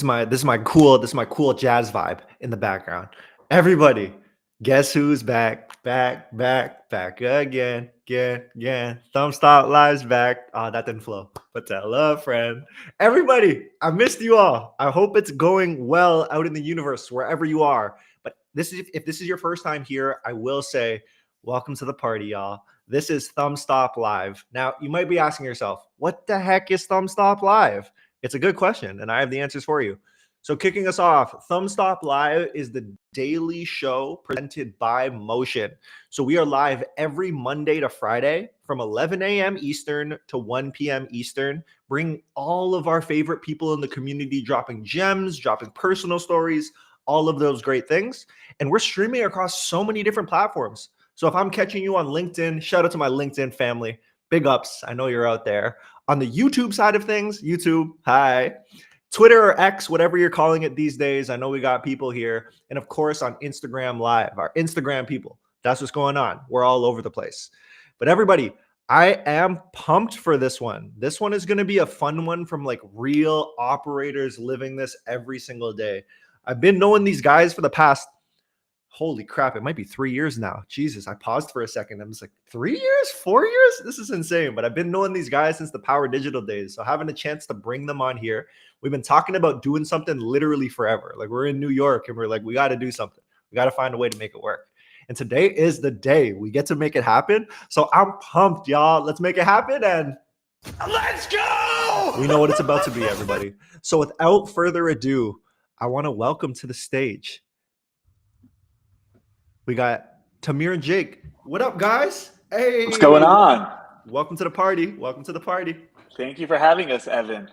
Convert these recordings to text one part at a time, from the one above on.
this is my cool jazz vibe in the background. Everybody, guess who's back? Back again. ThumbstopLive's back. Oh, that didn't flow. But tell a friend. Everybody, I missed you all. I hope it's going well out in the universe, wherever you are. But if this is your first time here, I will say, welcome to the party, y'all. This is Thumbstop Live. Now, you might be asking yourself, what the heck is Thumbstop Live? It's a good question, and I have the answers for you. So kicking us off, Thumbstop Live is the daily show presented by Motion. So we are live every Monday to Friday from 11 a.m. Eastern to 1 p.m. Eastern. Bring all of our favorite people in the community dropping gems, dropping personal stories, all of those great things. And we're streaming across so many different platforms. So if I'm catching you on LinkedIn, shout out to my LinkedIn family. Big ups. I know you're out there. On the YouTube side of things, YouTube, hi. Twitter or X, whatever you're calling it these days. I know we got people here. And of course, on Instagram Live, our Instagram people. That's what's going on. We're all over the place. But everybody, I am pumped for this one. This one is going to be a fun one from like real operators living this every single day. I've been knowing these guys for the past, holy crap, it might be 3 years now. Jesus, I paused for a second. I'm just like, 3 years, 4 years? This is insane. But I've been knowing these guys since the Power Digital days. So having a chance to bring them on here, we've been talking about doing something literally forever. Like we're in New York and we're like, we got to do something. We got to find a way to make it work. And today is the day we get to make it happen. So I'm pumped, y'all. Let's make it happen and let's go. We know what it's about to be, everybody. So without further ado, I want to welcome to the stage. We got Tamir and Jake. What up, guys? Hey. What's going on? Welcome to the party. Welcome to the party. Thank you for having us, Evan.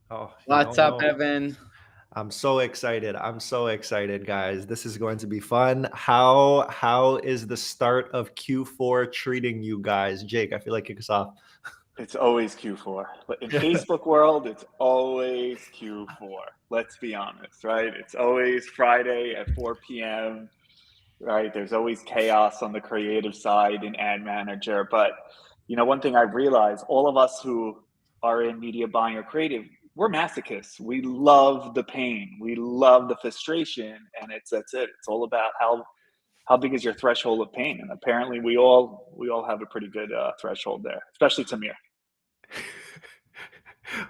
Oh, what's up, Evan? I'm so excited. I'm so excited, guys. This is going to be fun. How is the start of Q4 treating you guys? Jake, I feel like kick us off. It's always Q4. But in Facebook world, it's always Q4. Let's be honest, right? It's always Friday at 4 p.m., right? There's always chaos on the creative side in Ad Manager. But, you know, one thing I've realized, all of us who are in media buying or creative, we're masochists. We love the pain. We love the frustration. And that's it. It's all about how big is your threshold of pain. And apparently we all have a pretty good threshold there, especially Tamir.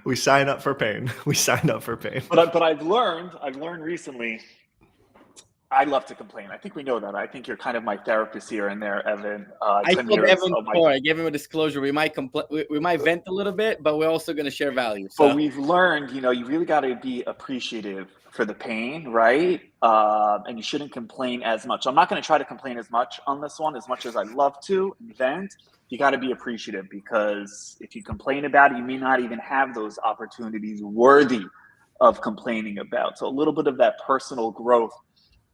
We sign up for pain. We sign up for pain. But I've learned recently, I love to complain. I think we know that. I think you're kind of my therapist here and there, Evan. I told Evan before. I gave him a disclosure. We might we might vent a little bit, but we're also going to share value. So. But we've learned, you know, you really got to be appreciative for the pain, right? And you shouldn't complain as much. I'm not going to try to complain as much on this one, as much as I love to and vent. You got to be appreciative, because if you complain about it, you may not even have those opportunities worthy of complaining about. So a little bit of that personal growth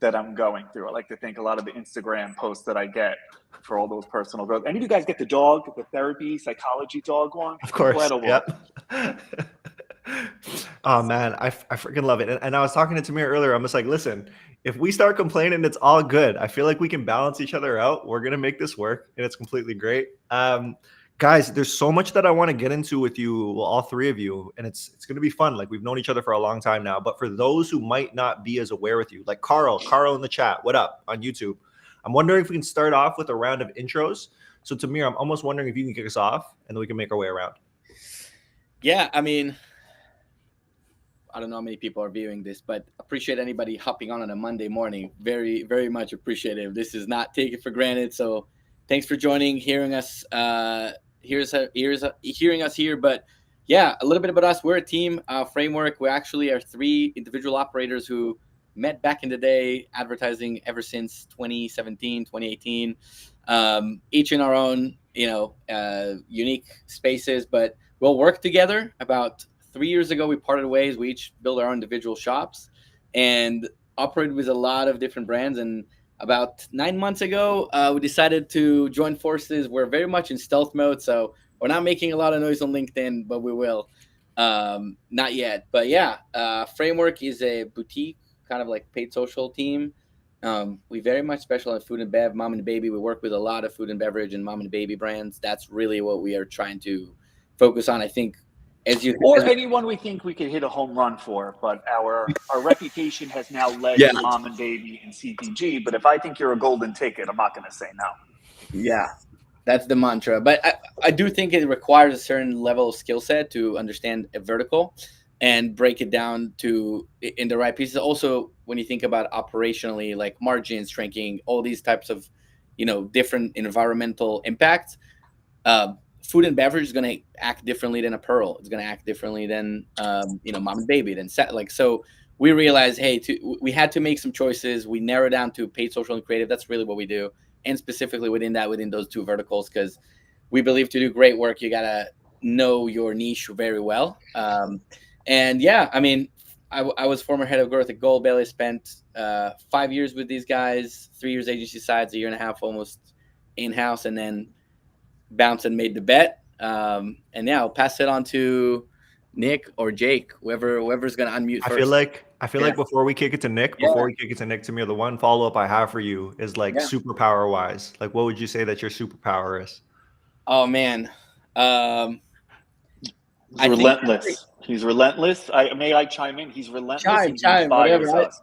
that I'm going through. I like to think a lot of the Instagram posts that I get for all those personal growth. Any of you guys get the therapy, psychology dog one? Of course. Yep. Oh man, I freaking love it. And I was talking to Tamir earlier. I'm just like, listen, if we start complaining, it's all good. I feel like we can balance each other out. We're going to make this work, and it's completely great. Guys, there's so much that I want to get into with you, well, all three of you, and it's going to be fun. Like, we've known each other for a long time now, but for those who might not be as aware with you, like Carl in the chat, what up on YouTube? I'm wondering if we can start off with a round of intros. So Tamir, I'm almost wondering if you can kick us off, and then we can make our way around. Yeah, I mean, I don't know how many people are viewing this, but appreciate anybody hopping on a Monday morning. Very, very much appreciative. This is not taken for granted. So thanks for joining, hearing us here. But yeah, a little bit about us. We're a team, Framework. We actually are 3 individual operators who met back in the day, advertising ever since 2017, 2018, each in our own, unique spaces, but we'll work together. About 3 years ago, we parted ways. We each built our own individual shops and operated with a lot of different brands. And about 9 months ago, we decided to join forces. We're very much in stealth mode, so we're not making a lot of noise on LinkedIn, but we will. Not yet. But yeah, Framework is a boutique, kind of like paid social team. We very much specialize in food and bev, mom and baby. We work with a lot of food and beverage and mom and baby brands. That's really what we are trying to focus on. I think or anyone we think we could hit a home run for, but our reputation has now led Yeah. to Mom and Baby and CPG. But if I think you're a golden ticket, I'm not going to say no. Yeah, that's the mantra. But I do think it requires a certain level of skill set to understand a vertical and break it down to in the right pieces. Also, when you think about operationally, like margins, shrinking, all these types of, different environmental impacts, food and beverage is going to act differently than apparel. It's going to act differently than, Mom and Baby, than set. So we realized, hey, we had to make some choices. We narrowed down to paid, social, and creative. That's really what we do. And specifically within those two verticals, because we believe to do great work, you got to know your niche very well. And yeah, I mean, I was former head of growth at Gold Bailey, spent 5 years with these guys, 3 years agency sides, a year and a half almost in-house, and then bounced and made the bet. And yeah, I'll pass it on to Nick or Jake, whoever's going to unmute first. I feel like before we kick it to Nick, Tamir, the one follow-up I have for you is superpower wise. Like, what would you say that your superpower is? Oh man. He's relentless. He's relentless. May I chime in? He's relentless. Chime, he inspires whatever, us.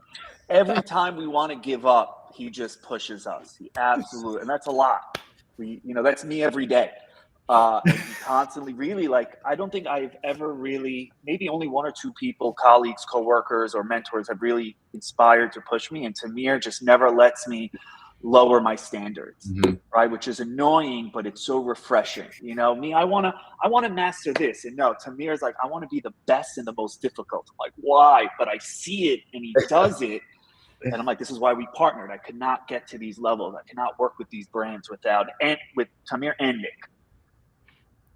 Every time we want to give up, he just pushes us. He absolutely, and that's a lot. That's me every day. And he constantly really, I don't think I've ever really, maybe only one or two people, colleagues, coworkers, or mentors have really inspired to push me. And Tamir just never lets me lower my standards, right? Which is annoying, but it's so refreshing. I want to master this. And no, Tamir's like, I want to be the best and the most difficult. I'm like, why? But I see it and he does it. And I'm like, this is why we partnered. I could not get to these levels. I cannot work with these brands with Tamir and Nick.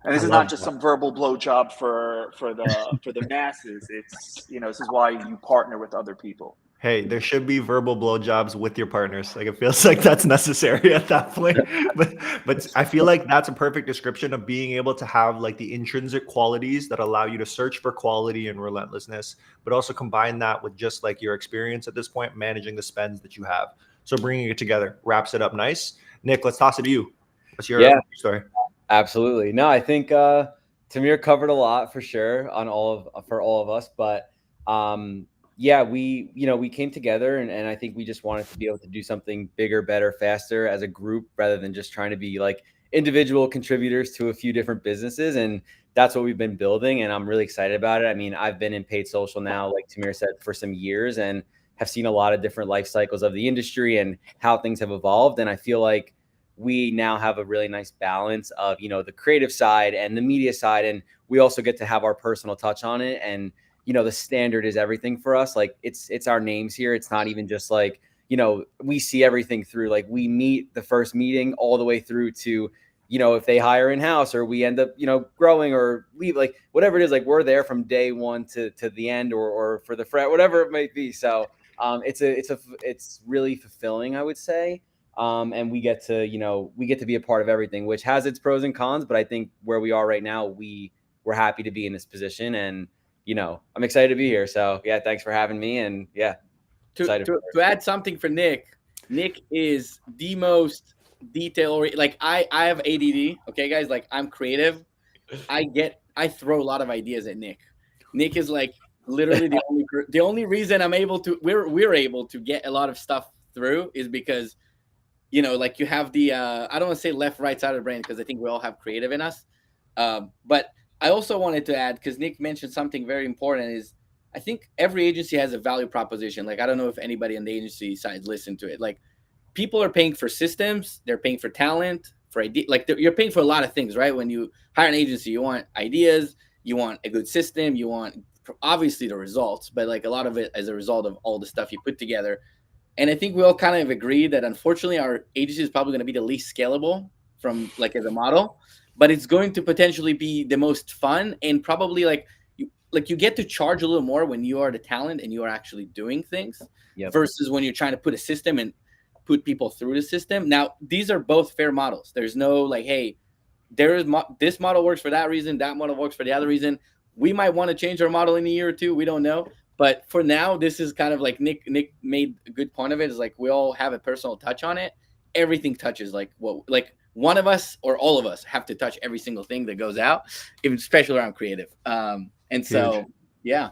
And this is not just some verbal blowjob for the masses. It's, this is why you partner with other people. Hey, there should be verbal blowjobs with your partners. Like, it feels like that's necessary at that point. But I feel like that's a perfect description of being able to have the intrinsic qualities that allow you to search for quality and relentlessness, but also combine that with just your experience at this point, managing the spends that you have. So bringing it together wraps it up nice. Nick, let's toss it to you. What's your story? Absolutely. No, I think Tamir covered a lot for sure for all of us, but yeah, we came together and I think we just wanted to be able to do something bigger, better, faster as a group rather than just trying to be individual contributors to a few different businesses. And that's what we've been building. And I'm really excited about it. I mean, I've been in paid social now, like Tamir said, for some years and have seen a lot of different life cycles of the industry and how things have evolved. And I feel like we now have a really nice balance of, the creative side and the media side. And we also get to have our personal touch on it. And, the standard is everything for us. It's our names here. It's not even just we see everything through, we meet the first meeting all the way through to, if they hire in-house or we end up, growing or leave, whatever it is, we're there from day one to the end or for the frat, whatever it might be. So it's really fulfilling, I would say. And we get to be a part of everything, which has its pros and cons. But I think where we are right now, we're happy to be in this position, and I'm excited to be here. So yeah, thanks for having me. And yeah, to add something for Nick is the most detail. I have ADD. Okay, guys, I'm creative. I throw a lot of ideas at Nick. Nick is literally the only reason we're able to get a lot of stuff through is because you have the I don't want to say left, right side of the brain because I think we all have creative in us. But I also wanted to add, because Nick mentioned something very important, is I think every agency has a value proposition. I don't know if anybody on the agency side listened to it. People are paying for systems, they're paying for talent, for idea. You're paying for a lot of things, right? When you hire an agency, you want ideas, you want a good system, you want obviously the results, but a lot of it as a result of all the stuff you put together. And I think we all kind of agree that unfortunately our agency is probably going to be the least scalable from as a model, but it's going to potentially be the most fun and probably you get to charge a little more when you are the talent and you are actually doing things versus when you're trying to put a system and put people through the system. Now, these are both fair models. There's no hey, this model works for that reason, that model works for the other reason. We might want to change our model in a year or two. We don't know. But for now, this is kind of Nick made a good point of it, is we all have a personal touch on it. Everything touches one of us or all of us have to touch every single thing that goes out, even especially around creative. And so, yeah.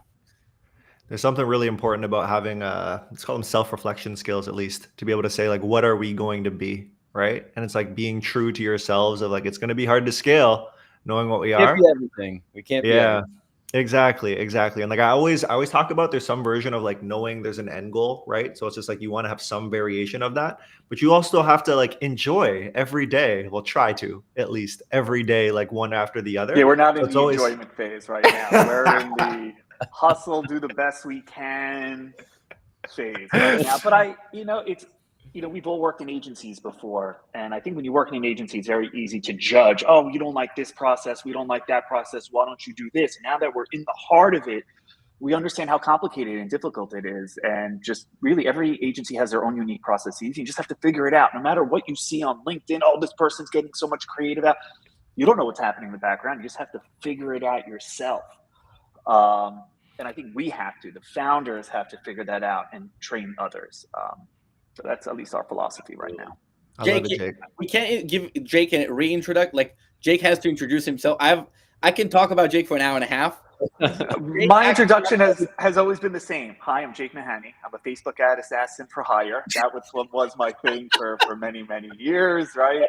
There's something really important about having let's call them self-reflection skills, at least, to be able to say, like, what are we going to be, right? And it's like being true to yourselves of like, it's going to be hard to scale knowing what we are. Can't be everything. We can't be everything. Exactly. And like I always talk about, there's some version of like knowing there's an end goal, right? So it's just like you want to have some variation of that, but you also have to like enjoy every day. Well, try to at least every day, like one after the other. Yeah, we're not So in the enjoyment phase right now. We're in the hustle, do the best we can phase right now. But we've all worked in agencies before. And I think when you work in an agency, it's very easy to judge. Oh, you don't like this process. We don't like that process. Why don't you do this? And now that we're in the heart of it, we understand how complicated and difficult it is. And just really every agency has their own unique processes. You just have to figure it out. No matter what you see on LinkedIn, oh, this person's getting so much creative out. You don't know what's happening in the background. You just have to figure it out yourself. And I think the founders have to figure that out and train others. So that's at least our philosophy right now. Jake, we can't give Jake a reintroduction. Like Jake has to introduce himself. I can talk about Jake for an hour and a half. My introduction has always been the same. Hi, I'm Jake Mehani. I'm a Facebook ad assassin for hire. That was what was my thing for many, many years, right?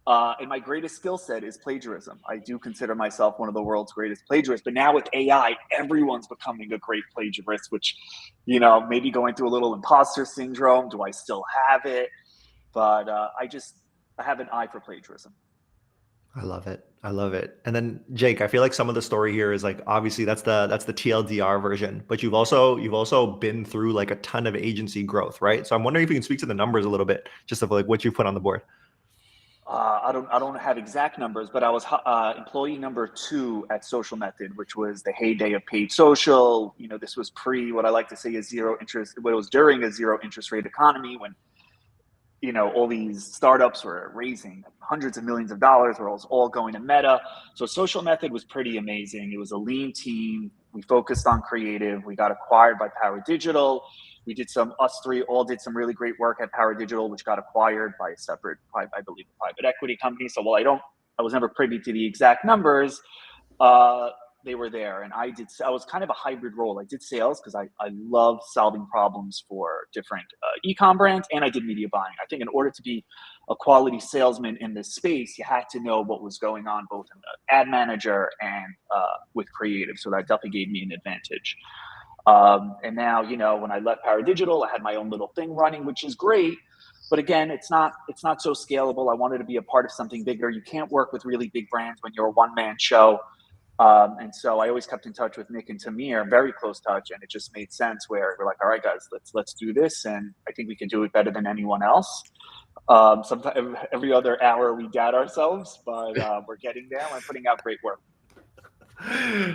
And my greatest skill set is plagiarism. I do consider myself one of the world's greatest plagiarists. But now with AI, everyone's becoming a great plagiarist, which, maybe going through a little imposter syndrome. Do I still have it? But I have an eye for plagiarism. I love it. And then Jake, I feel like some of the story here is like, obviously that's the TLDR version, but you've also been through like a ton of agency growth, right? So I'm wondering if you can speak to the numbers a little bit, just of like what you put on the board. I don't have exact numbers, but I was employee number 2 at Social Method, which was the heyday of paid social. This was pre what I like to say is zero interest. What it was during a zero interest rate economy when all these startups were raising hundreds of millions of dollars, where it was all going to Meta. So Social Method was pretty amazing. It was a lean team. We focused on creative. We got acquired by Power Digital. Us three all did some really great work at Power Digital, which got acquired by a separate, I believe, a private equity company. So while I was never privy to the exact numbers, they were there. And I was kind of a hybrid role. I did sales because I love solving problems for different e-com brands, and I did media buying. I think in order to be a quality salesman in this space, you had to know what was going on both in the ad manager and with creative. So that definitely gave me an advantage. And now, when I left Power Digital, I had my own little thing running, which is great. But again, it's not so scalable. I wanted to be a part of something bigger. You can't work with really big brands when you're a one-man show. And so I always kept in touch with Nick and Tamir, very close touch. And it just made sense where we're like, all right, guys, let's do this. And I think we can do it better than anyone else. Sometimes every other hour we doubt ourselves, but we're getting there and putting out great work.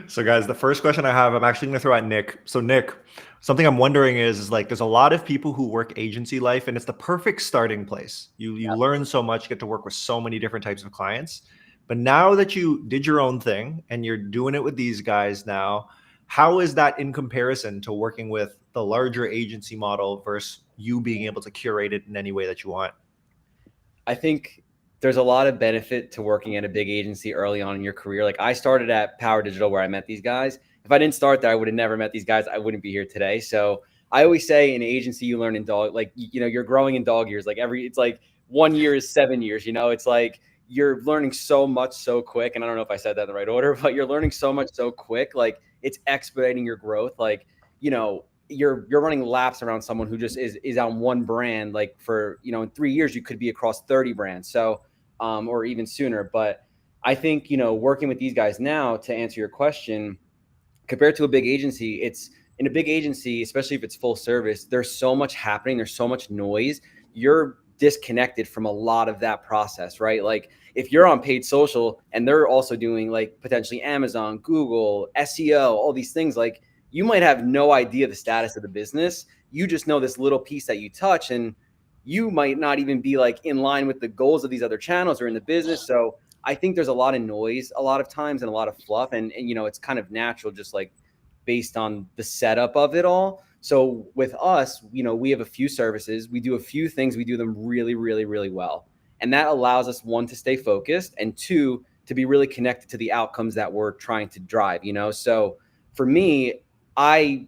So guys, the first question I have, I'm actually going to throw at Nick. So Nick, something I'm wondering is like, there's a lot of people who work agency life and it's the perfect starting place. You learn so much, you get to work with so many different types of clients. But now that you did your own thing and you're doing it with these guys now, how is that in comparison to working with the larger agency model versus you being able to curate it in any way that you want? I think there's a lot of benefit to working at a big agency early on in your career. Like I started at Power Digital where I met these guys. If I didn't start there, I would have never met these guys. I wouldn't be here today. So I always say in agency, you learn in you're growing in dog years. It's like 1 year is 7 years, it's like you're learning so much so quick. And I don't know if I said that in the right order, but you're learning so much so quick. Like it's expediting your growth. Like, you're running laps around someone who just is on one brand. Like for, in 3 years, you could be across 30 brands. So, or even sooner. But I think, working with these guys now, to answer your question, compared to a big agency, it's in a big agency, especially if it's full service, there's so much happening. There's so much noise. You're disconnected from a lot of that process, right? Like if you're on paid social and they're also doing like potentially Amazon, Google, SEO, all these things, like you might have no idea the status of the business. You just know this little piece that you touch, and you might not even be like in line with the goals of these other channels or in the business. So I think there's a lot of noise a lot of times and a lot of fluff. And it's kind of natural, just like based on the setup of it all. So with us, we have a few services. We do a few things. We do them really, really, really well. And that allows us, one, to stay focused, and two, to be really connected to the outcomes that we're trying to drive, you know? So for me, I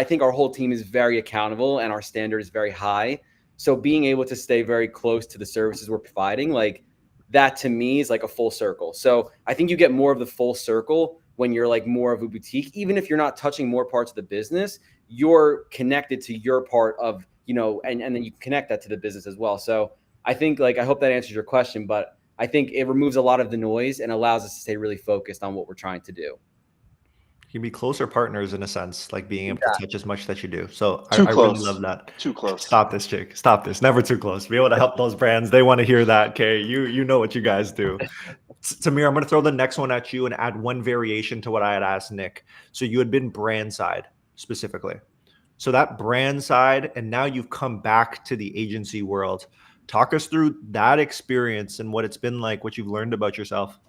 think our whole team is very accountable and our standard is very high. So being able to stay very close to the services we're providing, like that to me is like a full circle. So I think you get more of the full circle when you're like more of a boutique. Even if you're not touching more parts of the business, you're connected to your part of, you know, and then you connect that to the business as well. So I think, like, I hope that answers your question, but I think it removes a lot of the noise and allows us to stay really focused on what we're trying to do. You can be closer partners in a sense, like being able to touch as much that you do. So I Too really close. love that. Too close. Stop this, Jake. Stop this. Never too close. Be able to help those brands. They want to hear that. Okay. You know what you guys do. Tamir, I'm going to throw the next one at you and add one variation to what I had asked Nick. So you had been brand side specifically. So that brand side, and now you've come back to the agency world. Talk us through that experience and what it's been like, what you've learned about yourself.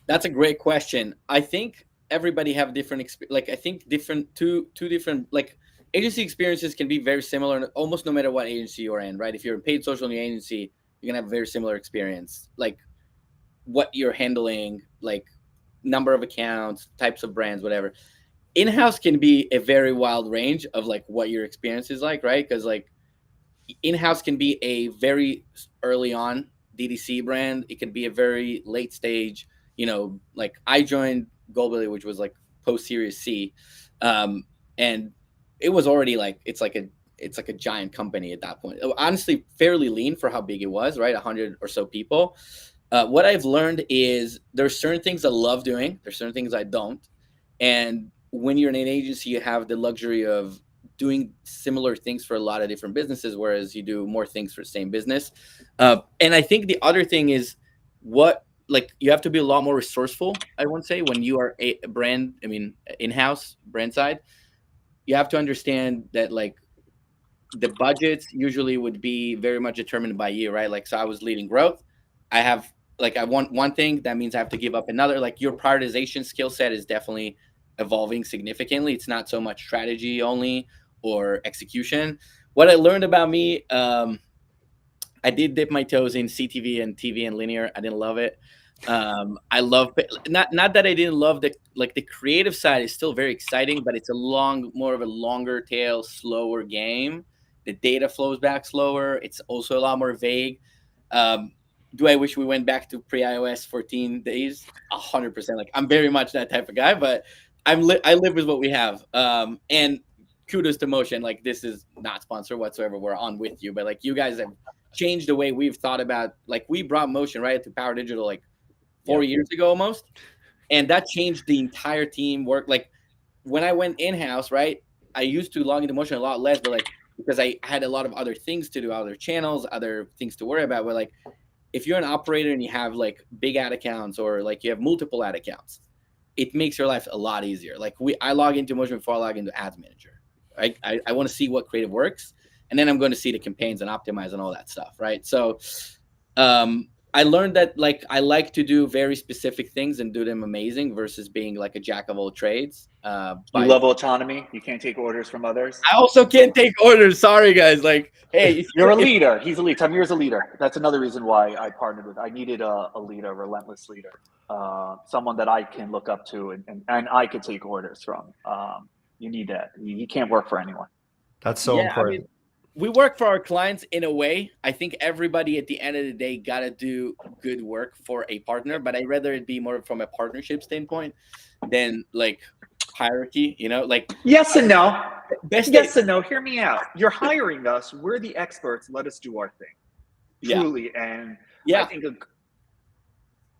That's a great question. I think everybody have different like I think two different, like, agency experiences can be very similar almost no matter what agency you're in, right? If you're a paid social media agency, you're gonna have a very similar experience, like what you're handling, like number of accounts, types of brands, whatever. In-house can be a very wild range of like what your experience is like, right? Because like in-house can be a very early on DDC brand. It can be a very late stage, you know, like I joined Goldbilly, which was like post Series C. And it was already like, it's like a giant company at that point. Honestly, fairly lean for how big it was, right? 100 or so people. What I've learned is there's certain things I love doing. There's certain things I don't. And when you're in an agency, you have the luxury of doing similar things for a lot of different businesses, whereas you do more things for the same business. And I think the other thing is like you have to be a lot more resourceful, I would say, when you are a brand, I mean, in-house brand side. You have to understand that like the budgets usually would be very much determined by you, right? Like, so I was leading growth. I want one thing, that means I have to give up another. Like your prioritization skill set is definitely evolving significantly. It's not so much strategy only or execution. What I learned about me, I did dip my toes in CTV and TV and linear. I didn't love it. I love not that I didn't love the creative side is still very exciting, but it's more of a longer tail, slower game. The data flows back slower. It's also a lot more vague. Do I wish we went back to pre-iOS 14 days? 100%. Like I'm very much that type of guy, but I live with what we have. And kudos to Motion. Like this is not sponsored whatsoever. We're on with you, but like you guys have changed the way we've thought about, like we brought Motion right to Power Digital like 4 years ago almost. And that changed the entire team work. Like when I went in-house, right, I used to log into Motion a lot less, but like, because I had a lot of other things to do, other channels, other things to worry about. But like, if you're an operator and you have like big ad accounts or like you have multiple ad accounts, it makes your life a lot easier. Like I log into Motion before I log into Ads Manager. Right? I want to see what creative works, and then I'm going to see the campaigns and optimize and all that stuff. Right. So I learned that like I like to do very specific things and do them amazing versus being like a jack of all trades. You love autonomy. You can't take orders from others. I also can't take orders. Sorry, guys. Like, hey, you're a leader. He's a leader. Tamir's a leader. That's another reason why I partnered with. I needed a leader, a relentless leader, someone that I can look up to and I could take orders from. You need that. You can't work for anyone. That's so important. I mean, we work for our clients in a way. I think everybody at the end of the day got to do good work for a partner, but I'd rather it be more from a partnership standpoint than like hierarchy, you know, like yes and no. Yes and no. Hear me out. You're hiring us. We're the experts. Let us do our thing. Truly. And I think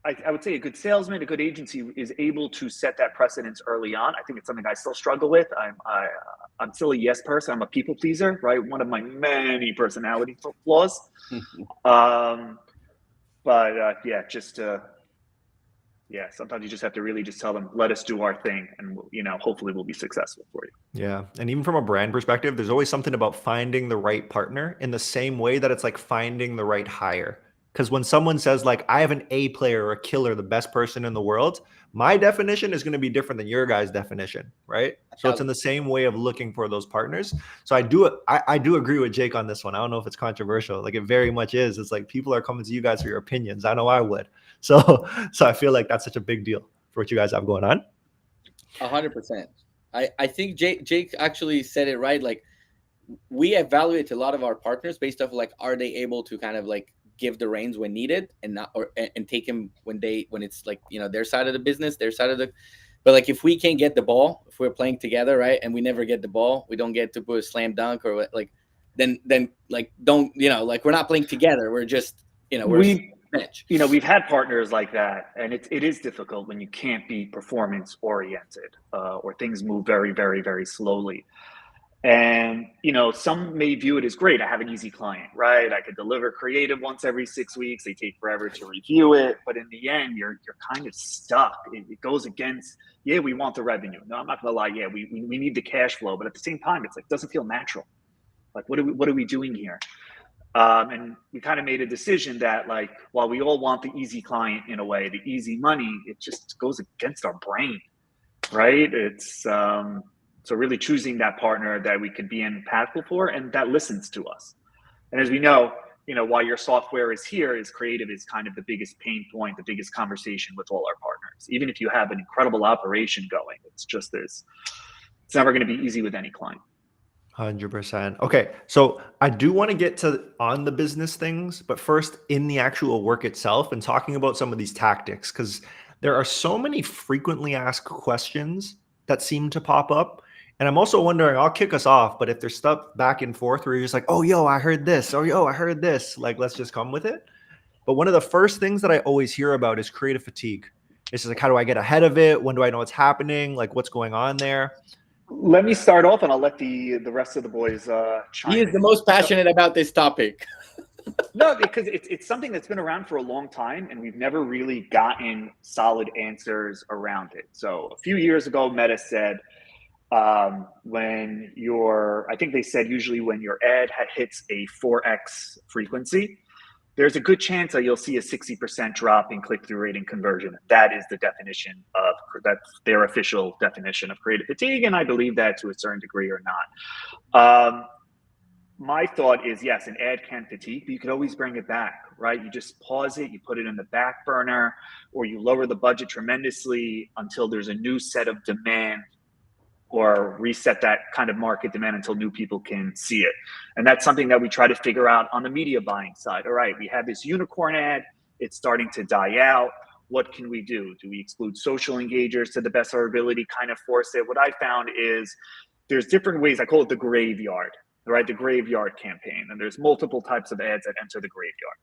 I would say a good salesman, a good agency is able to set that precedence early on. I think it's something I still struggle with. I'm still a yes person. I'm a people pleaser, right? One of my many personality flaws. Sometimes you just have to really just tell them, let us do our thing. And, hopefully we'll be successful for you. Yeah. And even from a brand perspective, there's always something about finding the right partner in the same way that it's like finding the right hire. Because when someone says like, I have an A player or a killer, the best person in the world, my definition is going to be different than your guys' definition, right? So it's in the same way of looking for those partners. So I do agree with Jake on this one. I don't know if it's controversial. Like it very much is. It's like people are coming to you guys for your opinions. I know I would. So I feel like that's such a big deal for what you guys have going on. 100%. I think Jake actually said it right. Like we evaluate a lot of our partners based off like, are they able to kind of like give the reins when needed and not and take them when it's like, you know, their side of the business, but like if we can't get the ball, if we're playing together, right, and we never get the ball, we don't get to put a slam dunk or like then like don't, you know, like we're not playing together, we're just, you know, we've had partners like that, and it is difficult when you can't be performance oriented or things move very, very, very slowly. And, you know, some may view it as great. I have an easy client, right? I could deliver creative once every 6 weeks. They take forever to review it. But in the end, you're kind of stuck. It goes against, yeah, we want the revenue. No, I'm not going to lie. Yeah, we need the cash flow. But at the same time, it's like, it doesn't feel natural. Like, what are we doing here? And we kind of made a decision that, like, while we all want the easy client in a way, the easy money, it just goes against our brain, right? It's, so really choosing that partner that we could be impactful for and that listens to us. And as we know, you know, while your software is here, is creative is kind of the biggest pain point, the biggest conversation with all our partners. Even if you have an incredible operation going, it's never going to be easy with any client. 100%. Okay, so I do want to get to on the business things, but first in the actual work itself and talking about some of these tactics, because there are so many frequently asked questions that seem to pop up. And I'm also wondering, I'll kick us off, but if there's stuff back and forth where you're just like, oh, yo, I heard this, or yo, I heard this, like, let's just come with it. But one of the first things that I always hear about is creative fatigue. It's just like, how do I get ahead of it? When do I know what's happening? Like, what's going on there? Let me start off, and I'll let the rest of the boys chime in. He is the most passionate about this topic. No, because it's something that's been around for a long time, and we've never really gotten solid answers around it. So a few years ago, Meta said, I think they said usually when your ad hits a 4x frequency, there's a good chance that you'll see a 60% drop in click-through rate and conversion. That is the definition that's their official definition of creative fatigue, and I believe that to a certain degree or not. My thought is, yes, an ad can fatigue, but you could always bring it back, right? You just pause it, you put it in the back burner, or you lower the budget tremendously until there's a new set of demand, or reset that kind of market demand until new people can see it. And that's something that we try to figure out on the media buying side. All right, we have this unicorn ad, it's starting to die out. What can we do? Do we exclude social engagers to the best of our ability, kind of force it? What I found is there's different ways. I call it the graveyard, right? The graveyard campaign. And there's multiple types of ads that enter the graveyard.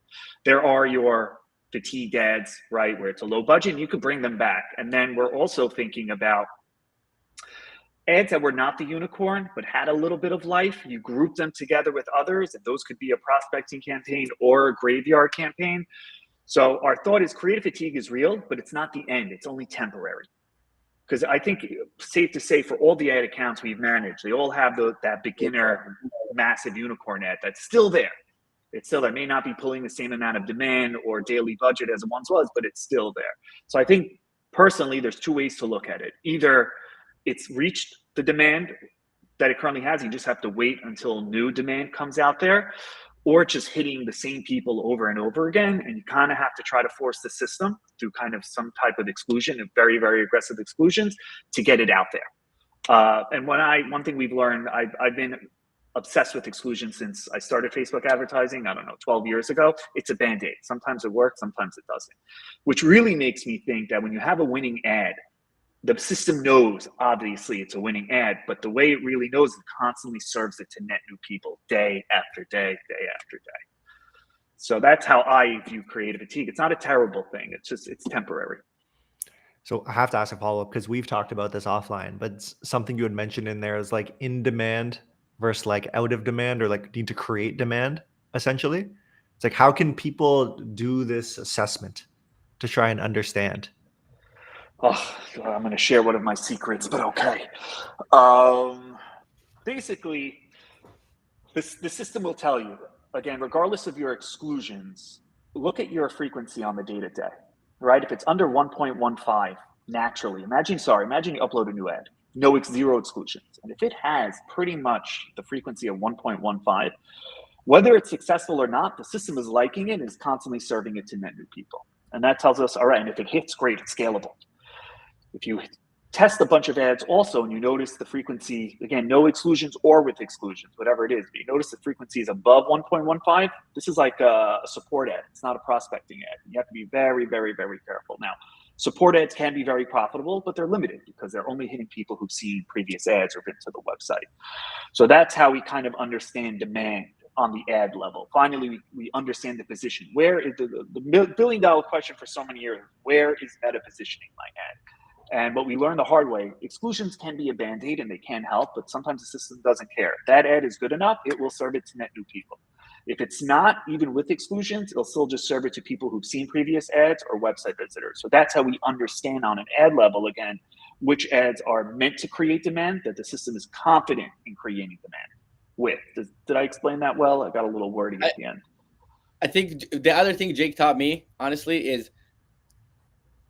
There are your fatigue ads, right, where it's a low budget and you could bring them back. And then we're also thinking about ads that were not the unicorn, but had a little bit of life. You group them together with others, and those could be a prospecting campaign or a graveyard campaign. So our thought is creative fatigue is real, but it's not the end. It's only temporary. Because I think safe to say for all the ad accounts we've managed, they all have that beginner massive unicorn ad that's still there. It's still there. It may not be pulling the same amount of demand or daily budget as it once was, but it's still there. So I think personally, there's two ways to look at it. Either it's reached the demand that it currently has, you just have to wait until new demand comes out there, or just hitting the same people over and over again. And you kind of have to try to force the system through kind of some type of exclusion, and very, very aggressive exclusions, to get it out there. And one thing we've learned, I've been obsessed with exclusion since I started Facebook advertising, I don't know, 12 years ago. It's a Band-Aid. Sometimes it works, sometimes it doesn't. Which really makes me think that when you have a winning ad, the system knows, obviously, it's a winning ad, but the way it really knows, it constantly serves it to net new people day after day, day after day. So that's how I view creative fatigue. It's not a terrible thing. It's temporary. So I have to ask a follow-up, because we've talked about this offline, but something you had mentioned in there is like in demand versus like out of demand, or like need to create demand, essentially. It's like, how can people do this assessment to try and understand? Oh, I'm going to share one of my secrets, but okay. Basically, the system will tell you, again, regardless of your exclusions, look at your frequency on the data day, right? If it's under 1.15, naturally, imagine you upload a new ad, zero exclusions. And if it has pretty much the frequency of 1.15, whether it's successful or not, the system is liking it and is constantly serving it to net new people. And that tells us, all right, and if it hits, great, it's scalable. If you test a bunch of ads also and you notice the frequency, again, no exclusions or with exclusions, whatever it is, but you notice the frequency is above 1.15, this is like a support ad. It's not a prospecting ad. You have to be very, very, very careful. Now, support ads can be very profitable, but they're limited because they're only hitting people who've seen previous ads or been to the website. So that's how we kind of understand demand on the ad level. Finally, we understand the position. Where is the billion-dollar question for so many years? Where is meta positioning my ad? And what we learned the hard way, exclusions can be a band-aid and they can help, but sometimes the system doesn't care. If that ad is good enough, it will serve it to net new people. If it's not, even with exclusions, it'll still just serve it to people who've seen previous ads or website visitors. So that's how we understand on an ad level, again, which ads are meant to create demand, that the system is confident in creating demand with. Did I explain that well? I got a little wordy at the end. I think the other thing Jake taught me, honestly, is,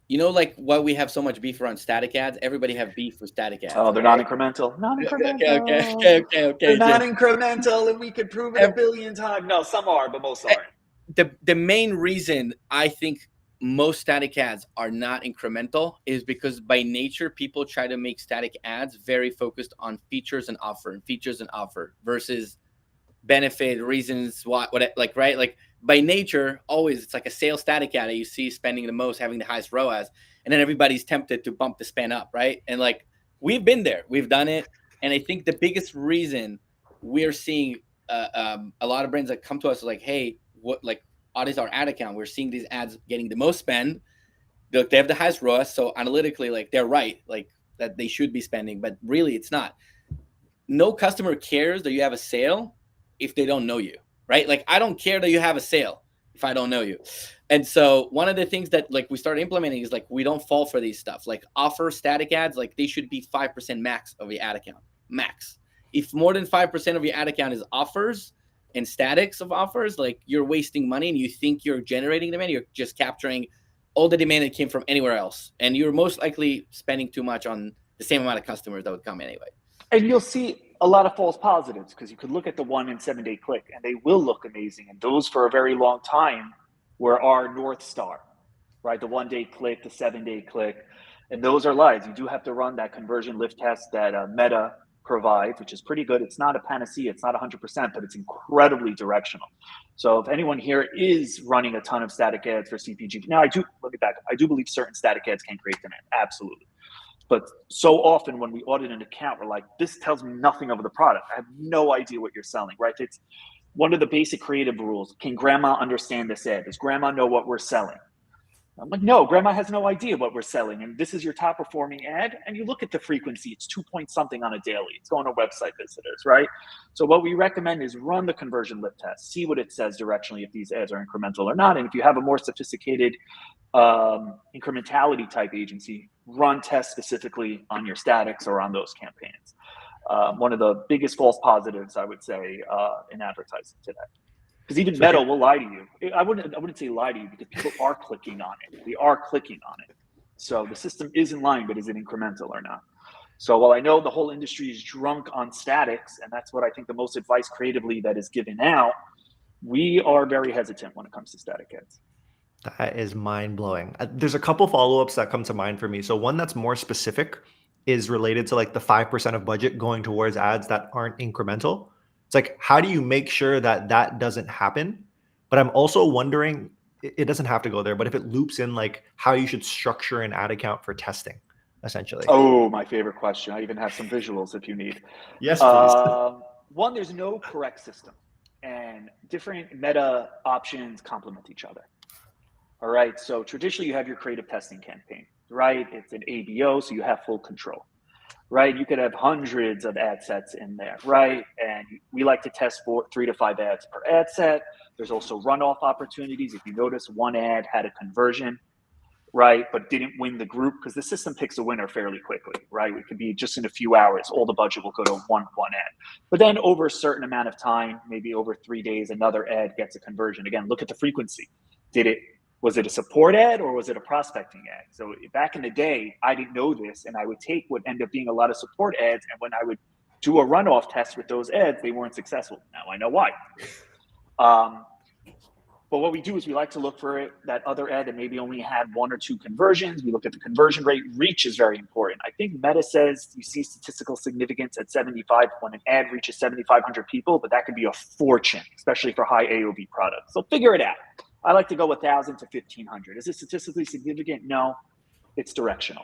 you know, like why we have so much beef around static ads? Everybody have beef with static ads. Oh, they're right? Non-incremental. Non-incremental. Okay. They're non-incremental, and we could prove it a billion times. No, some are, but most aren't. The main reason I think most static ads are not incremental is because by nature, people try to make static ads very focused on features and offer versus benefit, reasons, what like, right? Like by nature, always it's like a sales static ad that you see spending the most, having the highest ROAS, and then everybody's tempted to bump the spend up, right? And like we've been there, we've done it, and I think the biggest reason we're seeing a lot of brands that come to us like, hey, what like audit our ad account? We're seeing these ads getting the most spend. They have the highest ROAS, so analytically, like they're right, like that they should be spending, but really it's not. No customer cares that you have a sale if they don't know you, right? Like I don't care that you have a sale if I don't know you. And so one of the things that like we started implementing is like we don't fall for these stuff. Like offer static ads, like they should be 5% max of your ad account, max. If more than 5% of your ad account is offers and statics of offers, like you're wasting money and you think you're generating demand, you're just capturing all the demand that came from anywhere else. And you're most likely spending too much on the same amount of customers that would come anyway. And you'll see a lot of false positives because you could look at the 1 and 7 day click and they will look amazing. And those for a very long time were our North Star, right? The 1 day click, the 7 day click, and those are lies. You do have to run that conversion lift test that Meta provides, which is pretty good. It's not a panacea, it's not 100%, but it's incredibly directional. So if anyone here is running a ton of static ads for CPG, now let me back up. I do believe certain static ads can create demand, absolutely. But so often when we audit an account, we're like, this tells me nothing of the product. I have no idea what you're selling, right? It's one of the basic creative rules. Can grandma understand this ad? Does grandma know what we're selling? I'm like, no, grandma has no idea what we're selling. And this is your top performing ad. And you look at the frequency, it's 2 point something on a daily. It's going to website visitors, right? So what we recommend is run the conversion lift test, see what it says directionally if these ads are incremental or not. And if you have a more sophisticated incrementality type agency, run tests specifically on your statics or on those campaigns. One of the biggest false positives, I would say, in advertising today. Because even Meta will lie to you. I wouldn't say lie to you because people are clicking on it. They are clicking on it. So the system is in line, but is it incremental or not? So while I know the whole industry is drunk on statics, and that's what I think the most advice creatively that is given out, we are very hesitant when it comes to static ads. That is mind-blowing. There's a couple follow-ups that come to mind for me. So one that's more specific is related to like the 5% of budget going towards ads that aren't incremental. It's like, how do you make sure that that doesn't happen? But I'm also wondering, it doesn't have to go there, but if it loops in like how you should structure an ad account for testing, essentially. Oh, my favorite question. I even have some visuals if you need. Yes, please. One, there's no correct system, and different meta options complement each other. All right, so traditionally you have your creative testing campaign, right? It's an ABO, so you have full control, right? You could have hundreds of ad sets in there, right? And we like to test for 3 to 5 ads per ad set. There's also runoff opportunities. If you notice, one ad had a conversion, right, but didn't win the group, because the system picks a winner fairly quickly, right? It could be just in a few hours, all the budget will go to one ad. But then over a certain amount of time, maybe over 3 days, another ad gets a conversion. Again, look at the frequency. Was it a support ad or was it a prospecting ad? So back in the day, I didn't know this, and I would take what ended up being a lot of support ads, and when I would do a runoff test with those ads, they weren't successful. Now I know why. But what we do is we like to look for that other ad that maybe only had 1 or 2 conversions. We look at the conversion rate. Reach is very important. I think Meta says you see statistical significance at 75 when an ad reaches 7,500 people, but that could be a fortune, especially for high AOV products. So figure it out. I like to go 1,000 to 1,500. Is it statistically significant? No, it's directional.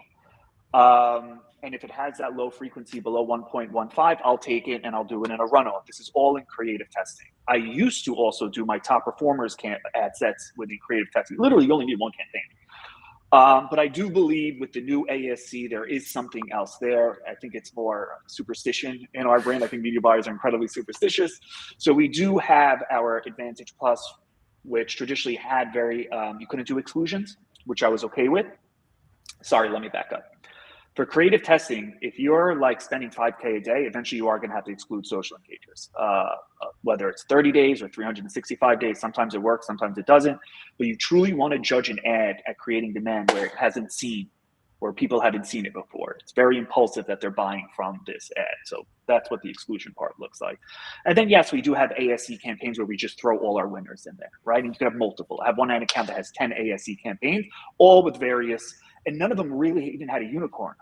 And if it has that low frequency below 1.15, I'll take it and I'll do it in a runoff. This is all in creative testing. I used to also do my top performers ad sets within creative testing. Literally, you only need 1 campaign. But I do believe with the new ASC, there is something else there. I think it's more superstition in our brand. I think media buyers are incredibly superstitious. So we do have our Advantage Plus, which traditionally had you couldn't do exclusions, which I was okay with. Sorry, let me back up. For creative testing, if you're like spending $5K a day, eventually you are going to have to exclude social engagers, whether it's 30 days or 365 days. Sometimes it works, sometimes it doesn't. But you truly want to judge an ad at creating demand where people haven't seen it before. It's very impulsive that they're buying from this ad. So that's what the exclusion part looks like. And then, yes, we do have ASC campaigns where we just throw all our winners in there, right? And you can have multiple. I have one ad account that has 10 ASC campaigns, all with various, and none of them really even had a unicorn.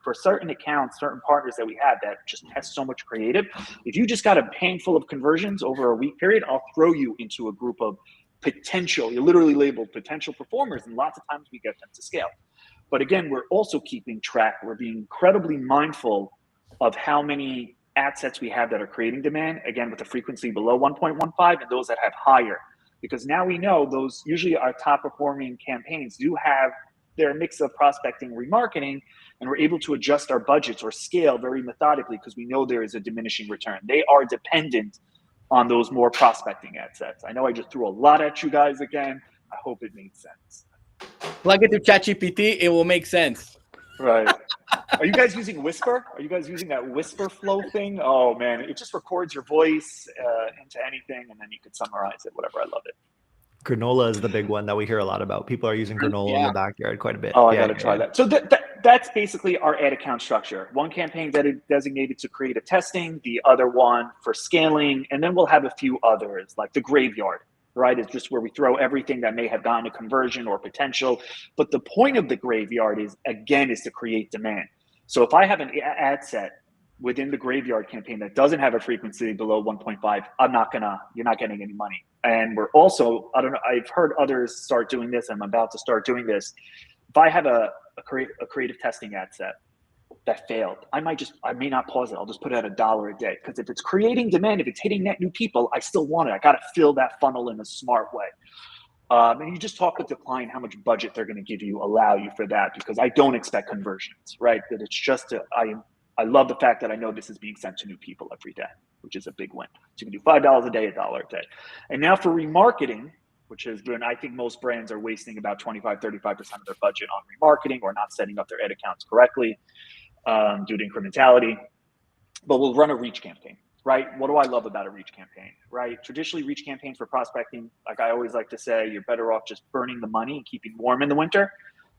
For certain accounts, certain partners that we have that just test so much creative, if you just got a handful of conversions over a week period, I'll throw you into a group of potential, you're literally labeled potential performers, and lots of times we get them to scale. But again, we're also keeping track. We're being incredibly mindful of how many ad sets we have that are creating demand, again, with a frequency below 1.15 and those that have higher. Because now we know those, usually our top performing campaigns do have their mix of prospecting, remarketing, and we're able to adjust our budgets or scale very methodically because we know there is a diminishing return. They are dependent on those more prospecting ad sets. I know I just threw a lot at you guys again. I hope it made sense. Plug it to ChatGPT, it will make sense. Right. Are you guys using Whisper? Are you guys using that Whisper flow thing? Oh man, it just records your voice into anything and then you can summarize it, whatever. I love it. Granola is the big one that we hear a lot about. People are using granola in the backyard quite a bit. Oh, I got to try that. So that's basically our ad account structure. One campaign designated to creative testing, the other one for scaling, and then we'll have a few others like the graveyard, right? It's just where we throw everything that may have gotten a conversion or potential. But the point of the graveyard is to create demand. So if I have an ad set within the graveyard campaign that doesn't have a frequency below 1.5, you're not getting any money. And we're also, I don't know, I've heard others start doing this. I'm about to start doing this. If I have a creative testing ad set that failed, I may not pause it. I'll just put it at $1 a day. Because if it's creating demand, if it's hitting net new people, I still want it. I got to fill that funnel in a smart way. And you just talk with the client how much budget they're going to give you, allow you for that, because I don't expect conversions, right? That it's just I love the fact that I know this is being sent to new people every day, which is a big win. So you can do $5 a day, $1 a day. And now for remarketing, which has been, I think most brands are wasting about 25, 35% of their budget on remarketing or not setting up their ad accounts correctly due to incrementality. But we'll run a reach campaign, right? What do I love about a reach campaign, right? Traditionally, reach campaigns for prospecting, like I always like to say, you're better off just burning the money and keeping warm in the winter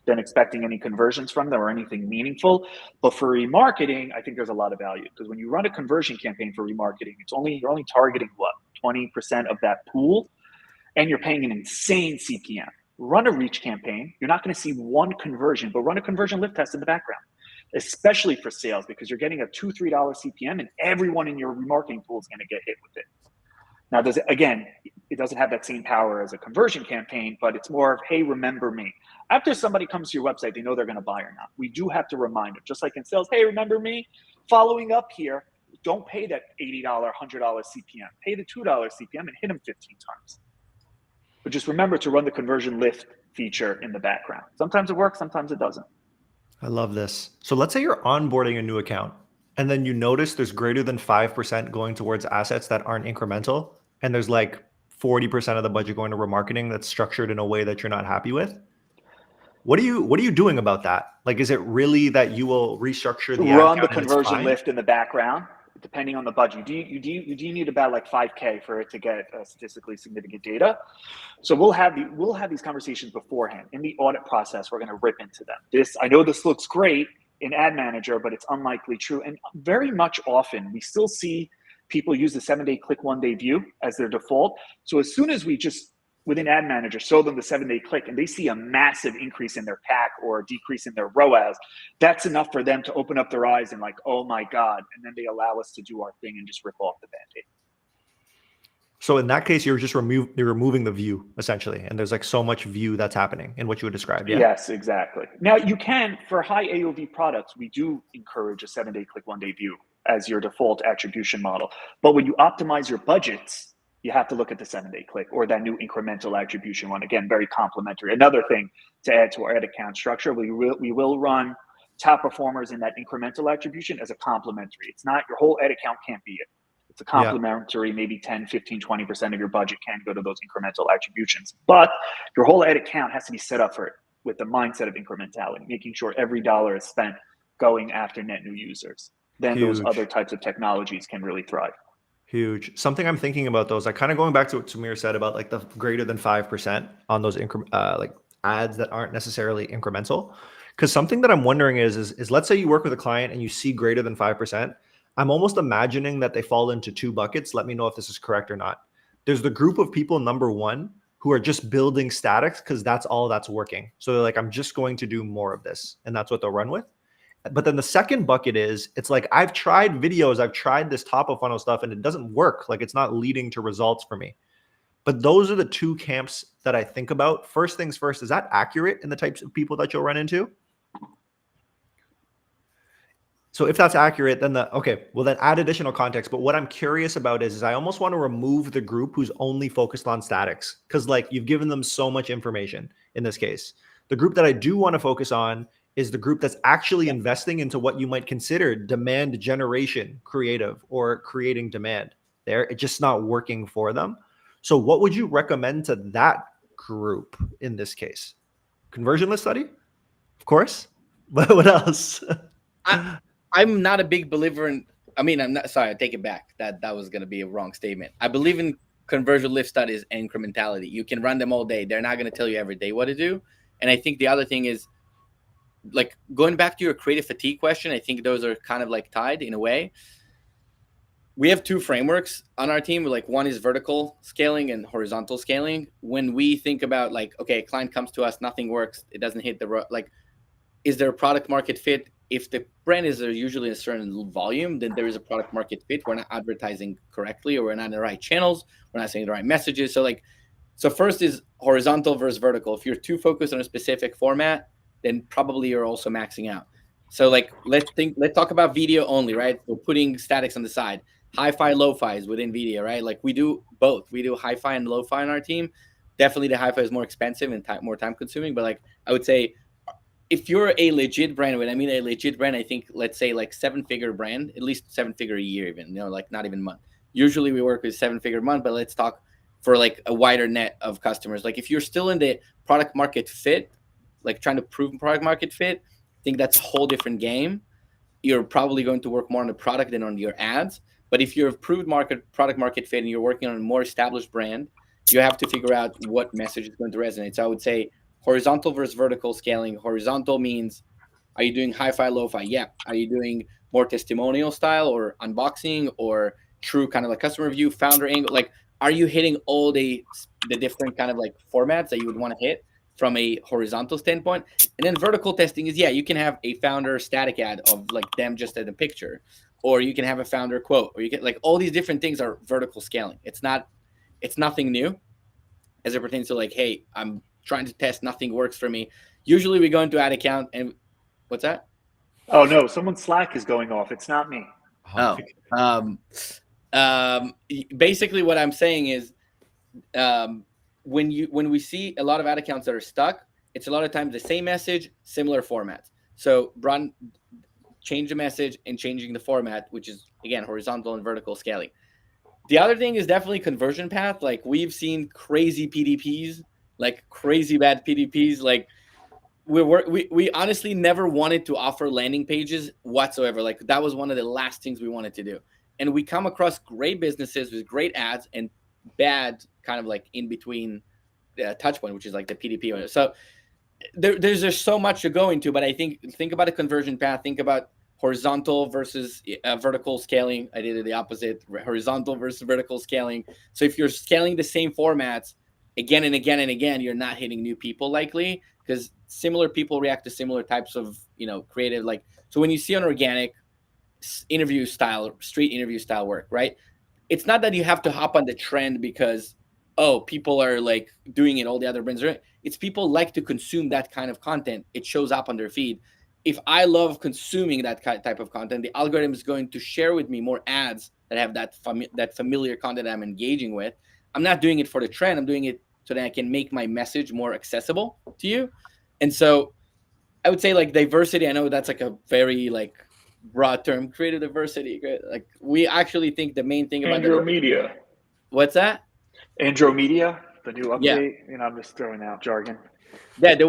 than expecting any conversions from them or anything meaningful. But for remarketing, I think there's a lot of value because when you run a conversion campaign for remarketing, you're only targeting 20% of that pool, and you're paying an insane CPM. Run a reach campaign, you're not going to see one conversion, but run a conversion lift test in the background, especially for sales, because you're getting a $2-3 CPM, and everyone in your remarketing pool is going to get hit with it. Now, it doesn't have that same power as a conversion campaign, but it's more of, hey, remember me. After somebody comes to your website, they know they're going to buy or not. We do have to remind them, just like in sales, hey, remember me? Following up here, don't pay that $80, $100 CPM. Pay the $2 CPM and hit them 15 times. But just remember to run the conversion lift feature in the background. Sometimes it works, sometimes it doesn't. I love this. So let's say you're onboarding a new account and then you notice there's greater than 5% going towards assets that aren't incremental, and there's like 40% of the budget going to remarketing that's structured in a way that you're not happy with. What are you doing about that? Like, is it really that you will restructure the run the account and conversion lift in the background? depending on the budget. You do need about like 5K for it to get statistically significant data. So we'll have these conversations beforehand. In the audit process, we're going to rip into them. I know this looks great in Ad Manager, but it's unlikely true. And very much often we still see people use the 7-day click, 1-day view as their default. So as soon as we just within Ad Manager show them the 7-day click and they see a massive increase in their CAC or a decrease in their ROAS, that's enough for them to open up their eyes and like, oh my God. And then they allow us to do our thing and just rip off the Band-Aid. So in that case, you're just removing the view essentially. And there's like so much view that's happening in what you would describe. Yeah. Yes, exactly. Now you can, for high AOV products, we do encourage a 7-day click, 1-day view as your default attribution model. But when you optimize your budgets, you have to look at the 7-day click or that new incremental attribution one. Again, very complementary. Another thing to add to our ad account structure, we will run top performers in that incremental attribution as a complementary. It's not your whole ad account can't be it. It's a complementary, maybe 10, 15, 20% of your budget can go to those incremental attributions. But your whole ad account has to be set up for it with the mindset of incrementality, making sure every dollar is spent going after net new users. Then those other types of technologies can really thrive. Huge. Something I'm thinking about those, like kind of going back to what Tamir said about like the greater than 5% on those like ads that aren't necessarily incremental. Because something that I'm wondering is let's say you work with a client and you see greater than 5%. I'm almost imagining that they fall into two buckets. Let me know if this is correct or not. There's the group of people, number one, who are just building statics because that's all that's working. So they're like, I'm just going to do more of this. And that's what they'll run with. But then the second bucket is, it's like, I've tried videos, I've tried this top of funnel stuff and it doesn't work. Like it's not leading to results for me. But those are the two camps that I think about. First things first, is that accurate in the types of people that you'll run into? So if that's accurate, then then add additional context. But what I'm curious about is I almost want to remove the group who's only focused on statics, because like you've given them so much information in this case. The group that I do want to focus on is the group that's actually investing into what you might consider demand generation creative or creating demand there. It's just not working for them. So what would you recommend to that group in this case? Conversion list study, of course. But what else? I'm not a big believer in, I'm not, sorry, I take it back. That was going to be a wrong statement. I believe in conversion lift studies and incrementality. You can run them all day. They're not going to tell you every day what to do. And I think the other thing is, like going back to your creative fatigue question, I think those are kind of like tied in a way. We have two frameworks on our team. Like one is vertical scaling and horizontal scaling. When we think about like, okay, a client comes to us, nothing works. It doesn't hit like, is there a product market fit? If the brand is usually a certain volume, then there is a product market fit. We're not advertising correctly, or we're not in the right channels. We're not saying the right messages. So first is horizontal versus vertical. If you're too focused on a specific format, then probably you're also maxing out. So like, let's talk about video only, right? We're putting statics on the side. Hi-fi, lo-fi is within video, right? Like we do both. We do hi-fi and lo-fi on our team. Definitely the hi-fi is more expensive and more time consuming. But like, I would say if you're a legit brand, when I mean a legit brand, I think let's say like 7-figure brand, at least 7-figure a year even, like not even month. Usually we work with 7-figure month, but let's talk for like a wider net of customers. Like if you're still in the product market fit, like trying to prove product market fit, I think that's a whole different game. You're probably going to work more on the product than on your ads. But if you're proved product market fit and you're working on a more established brand, you have to figure out what message is going to resonate. So I would say horizontal versus vertical scaling. Horizontal means, are you doing hi-fi, lo-fi? Yeah. Are you doing more testimonial style or unboxing or true kind of like customer review, founder angle? Like, are you hitting all the different kind of like formats that you would want to hit from a horizontal standpoint? And then vertical testing is, you can have a founder static ad of like them just at a picture, or you can have a founder quote, or you get like all these different things are vertical scaling. It's nothing new as it pertains to like, hey, I'm trying to test, nothing works for me. Usually we go into ad account and what's that? Oh no, someone's Slack is going off. It's not me. Basically what I'm saying is, when we see a lot of ad accounts that are stuck, it's a lot of times the same message, similar formats. So change the message and changing the format, which is again, horizontal and vertical scaling. The other thing is definitely conversion path. Like we've seen crazy PDPs, like crazy bad PDPs. Like we honestly never wanted to offer landing pages whatsoever. Like that was one of the last things we wanted to do. and we come across great businesses with great ads and bad kind of like in between touch point, which is like the PDP. So there's just so much to go into, but I think about a conversion path, think about horizontal versus vertical scaling. I did it the opposite, horizontal versus vertical scaling. So if you're scaling the same formats again and again and again, you're not hitting new people likely, because similar people react to similar types of, creative, like, so when you see an organic interview style, street interview style work, right? It's not that you have to hop on the trend because, oh, people are like doing it, all the other brands are. It's people like to consume that kind of content. It shows up on their feed. If I love consuming that type of content, the algorithm is going to share with me more ads that have that familiar content I'm engaging with. I'm not doing it for the trend. I'm doing it so that I can make my message more accessible to you. And so I would say like diversity, I know that's like a very like broad term, creative diversity. Like we actually think the main thing about Andromedia. What's that? Andromedia, the new update. Yeah. I'm just throwing out jargon. Yeah, there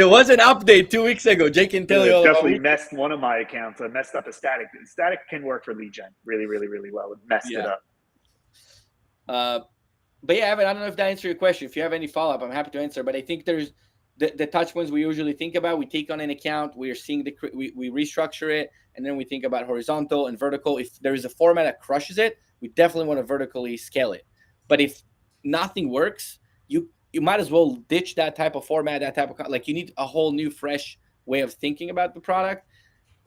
was an update 2 weeks ago. Jake can tell you all definitely about messed one of my accounts. I messed up a static. Static can work for lead gen really, really, really well. It messed it up. But yeah, Evan, I don't know if that answered your question. If you have any follow-up, I'm happy to answer. But I think there's the touch points we usually think about. We take on an account, we are seeing we restructure it, and then we think about horizontal and vertical. If there is a format that crushes it, we definitely want to vertically scale it. But if nothing works, you might as well ditch that type of format, that type of like you need a whole new, fresh way of thinking about the product.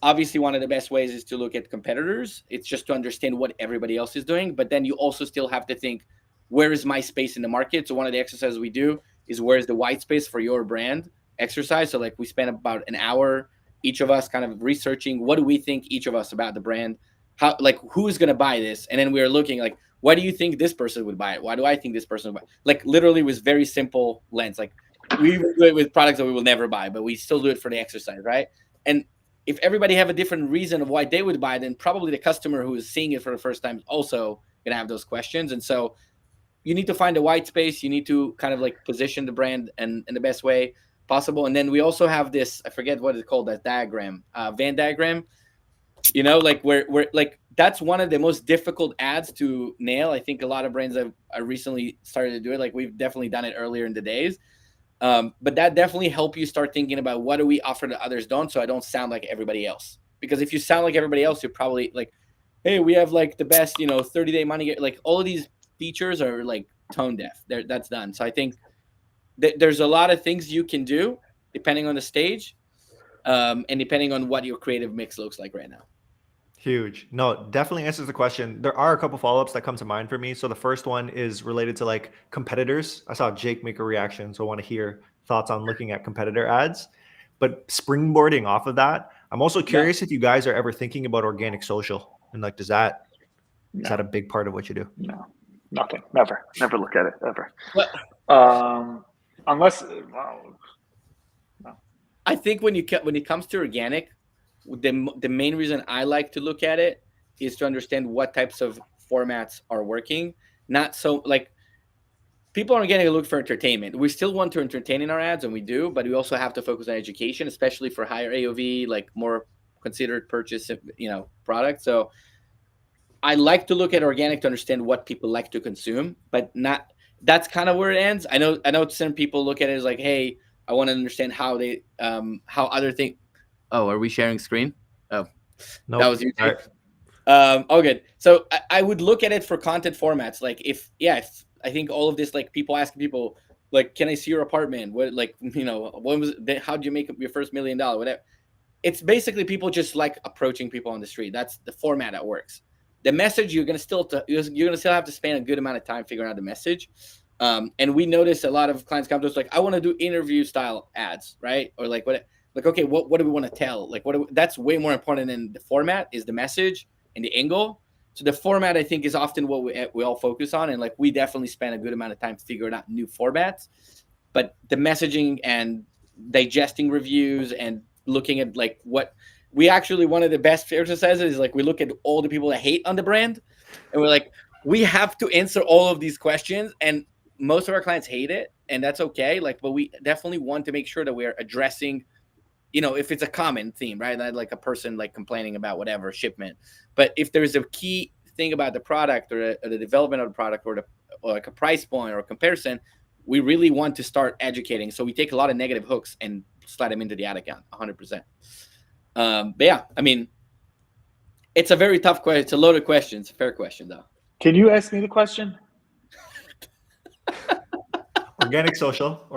Obviously, one of the best ways is to look at competitors. It's just to understand what everybody else is doing. But then you also still have to think, where is my space in the market? So one of the exercises we do is where's the white space for your brand exercise. So like we spend about an hour, each of us kind of researching what do we think each of us about the brand, how, like who's going to buy this? And then we're looking like, why do you think this person would buy it? Why do I think this person would buy it? Like literally with very simple lens. Like we do it with products that we will never buy, but we still do it for the exercise, right? And if everybody have a different reason of why they would buy it, then probably the customer who is seeing it for the first time is also going to have those questions. And so you need to find a white space. You need to kind of like position the brand in the best way possible. And then we also have this, I forget what it's called, that diagram, Venn diagram, like we're like, that's one of the most difficult ads to nail. I think a lot of brands have recently started to do it. Like we've definitely done it earlier in the days. But that definitely help you start thinking about what do we offer that others don't, so I don't sound like everybody else. Because if you sound like everybody else, you're probably like, hey, we have like the best, 30-day money. Like all of these features are like tone deaf. That's done. So I think there's a lot of things you can do depending on the stage and depending on what your creative mix looks like right now. Huge. No, definitely answers the question. There are a couple follow-ups that come to mind for me. So the first one is related to like competitors. I saw Jake make a reaction, so I want to hear thoughts on looking at competitor ads. But springboarding off of that, I'm also curious if you guys are ever thinking about organic social, and like, is that a big part of what you do? No, nothing. Never look at it ever. Unless, no. I think when it comes to organic, the main reason I like to look at it is to understand what types of formats are working. Not so like people are getting a look for entertainment. We still want to entertain in our ads, and we do, but we also have to focus on education, especially for higher AOV, like more considered purchase, product. So I like to look at organic to understand what people like to consume, but not. That's kind of where it ends. I know some people look at it as like, hey, I want to understand how they how other things. Oh, are we sharing screen? Oh, nope. That was you. Right. Oh, good. So I would look at it for content formats. Like if I think all of this, like people asking people, like, can I see your apartment? What, like, when was how did you make your first $1 million? Whatever. It's basically people just like approaching people on the street. That's the format that works. The message you're gonna still have to spend a good amount of time figuring out the message. And we notice a lot of clients come to us like, I want to do interview style ads, right? Or like what? Like, okay, what do we want to tell? Like, that's way more important than the format is the message and the angle. So the format, I think, is often what we all focus on. And like, we definitely spend a good amount of time figuring out new formats. But the messaging and digesting reviews and looking at like what we actually, one of the best exercises is like, we look at all the people that hate on the brand. And we're like, we have to answer all of these questions. And most of our clients hate it. And that's okay. Like, but we definitely want to make sure that we are addressing you know, if it's a common theme, right? Like a person like complaining about whatever shipment. But if there's a key thing about the product or the development of the product or like a price point or a comparison, we really want to start educating. So we take a lot of negative hooks and slide them into the ad account 100%. But yeah, I mean, it's a very tough question. It's a loaded question. It's a fair question though. Can you ask me the question? Organic social.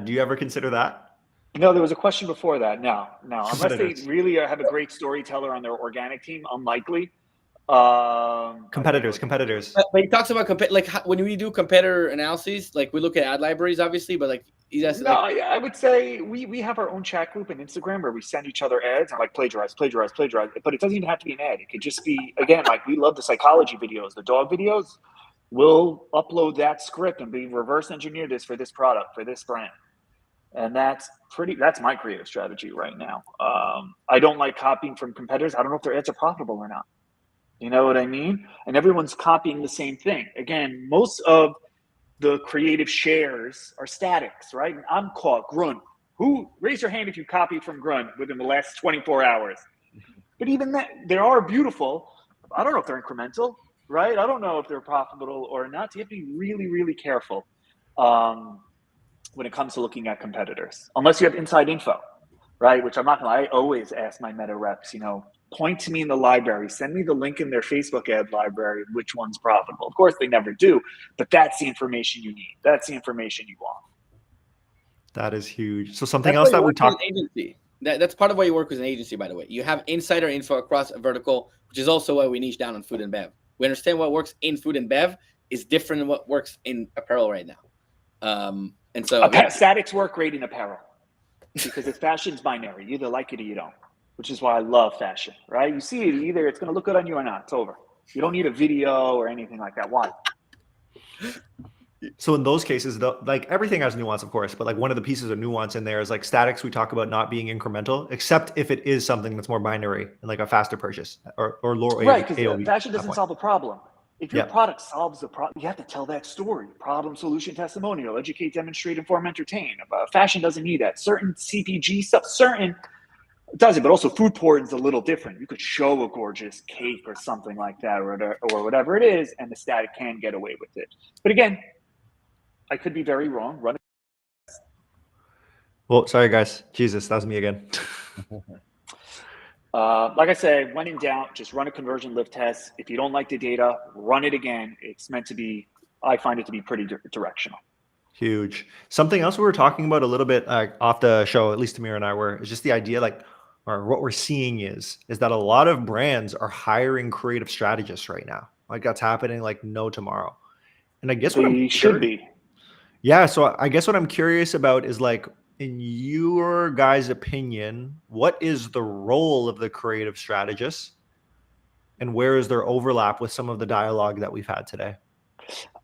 Do you ever consider that? No, there was a question before that. No. Unless they really have a great storyteller on their organic team, unlikely. Competitors. But he talks about when we do competitor analyses, like we look at ad libraries, obviously, but like he's asking. No, I would say we have our own chat group on Instagram where we send each other ads and like plagiarize. But it doesn't even have to be an ad. It could just be, again, like we love the psychology videos, the dog videos. We'll upload that script and be reverse engineer this for this product, for this brand. And that's my creative strategy right now. I don't like copying from competitors. I don't know if their ads are profitable or not. You know what I mean? And everyone's copying the same thing. Again, most of the creative shares are statics, right? And I'm caught Grunt. Raise your hand if you copied from Grunt within the last 24 hours. But even that, they are beautiful. I don't know if they're incremental, right? I don't know if they're profitable or not. So you have to be really, really careful when it comes to looking at competitors, unless you have inside info, right? Which I always ask my meta reps, point to me in the library, send me the link in their Facebook ad library, which one's profitable. Of course, they never do, but that's the information you need. That's the information you want. That is huge. So something else that we talked. That's part of why you work with an agency, by the way. You have insider info across a vertical, which is also why we niche down on food and bev. We understand what works in food and bev is different than what works in apparel right now. And so statics work great in apparel because it's fashion's binary. You either like it or you don't, which is why I love fashion, right? You see it, either it's going to look good on you or not. It's over. You don't need a video or anything like that. Why? So in those cases, like everything has nuance, of course, but like one of the pieces of nuance in there is like statics. We talk about not being incremental, except if it is something that's more binary and like a faster purchase or lower. Right, because fashion doesn't solve a problem. If your product solves the problem, you have to tell that story. Problem, solution, testimonial, educate, demonstrate, inform, entertain. Fashion doesn't need that. Certain CPG stuff, does it, but also food porn is a little different. You could show a gorgeous cake or something like that or whatever it is, and the static can get away with it. But again, I could be very wrong. Well, sorry, guys. Jesus, that was me again. Like I said, when in doubt, just run a conversion lift test. If you don't like the data, run it again. It's meant to be, I find it to be pretty directional. Huge. Something else we were talking about a little bit off the show, at least Tamir and I were, is just the idea or what we're seeing is that a lot of brands are hiring creative strategists right now. Like that's happening like no tomorrow. And I guess what should be. Yeah. So I guess what I'm curious about is like, in your guys' opinion, what is the role of the creative strategist and where is there overlap with some of the dialogue that we've had today?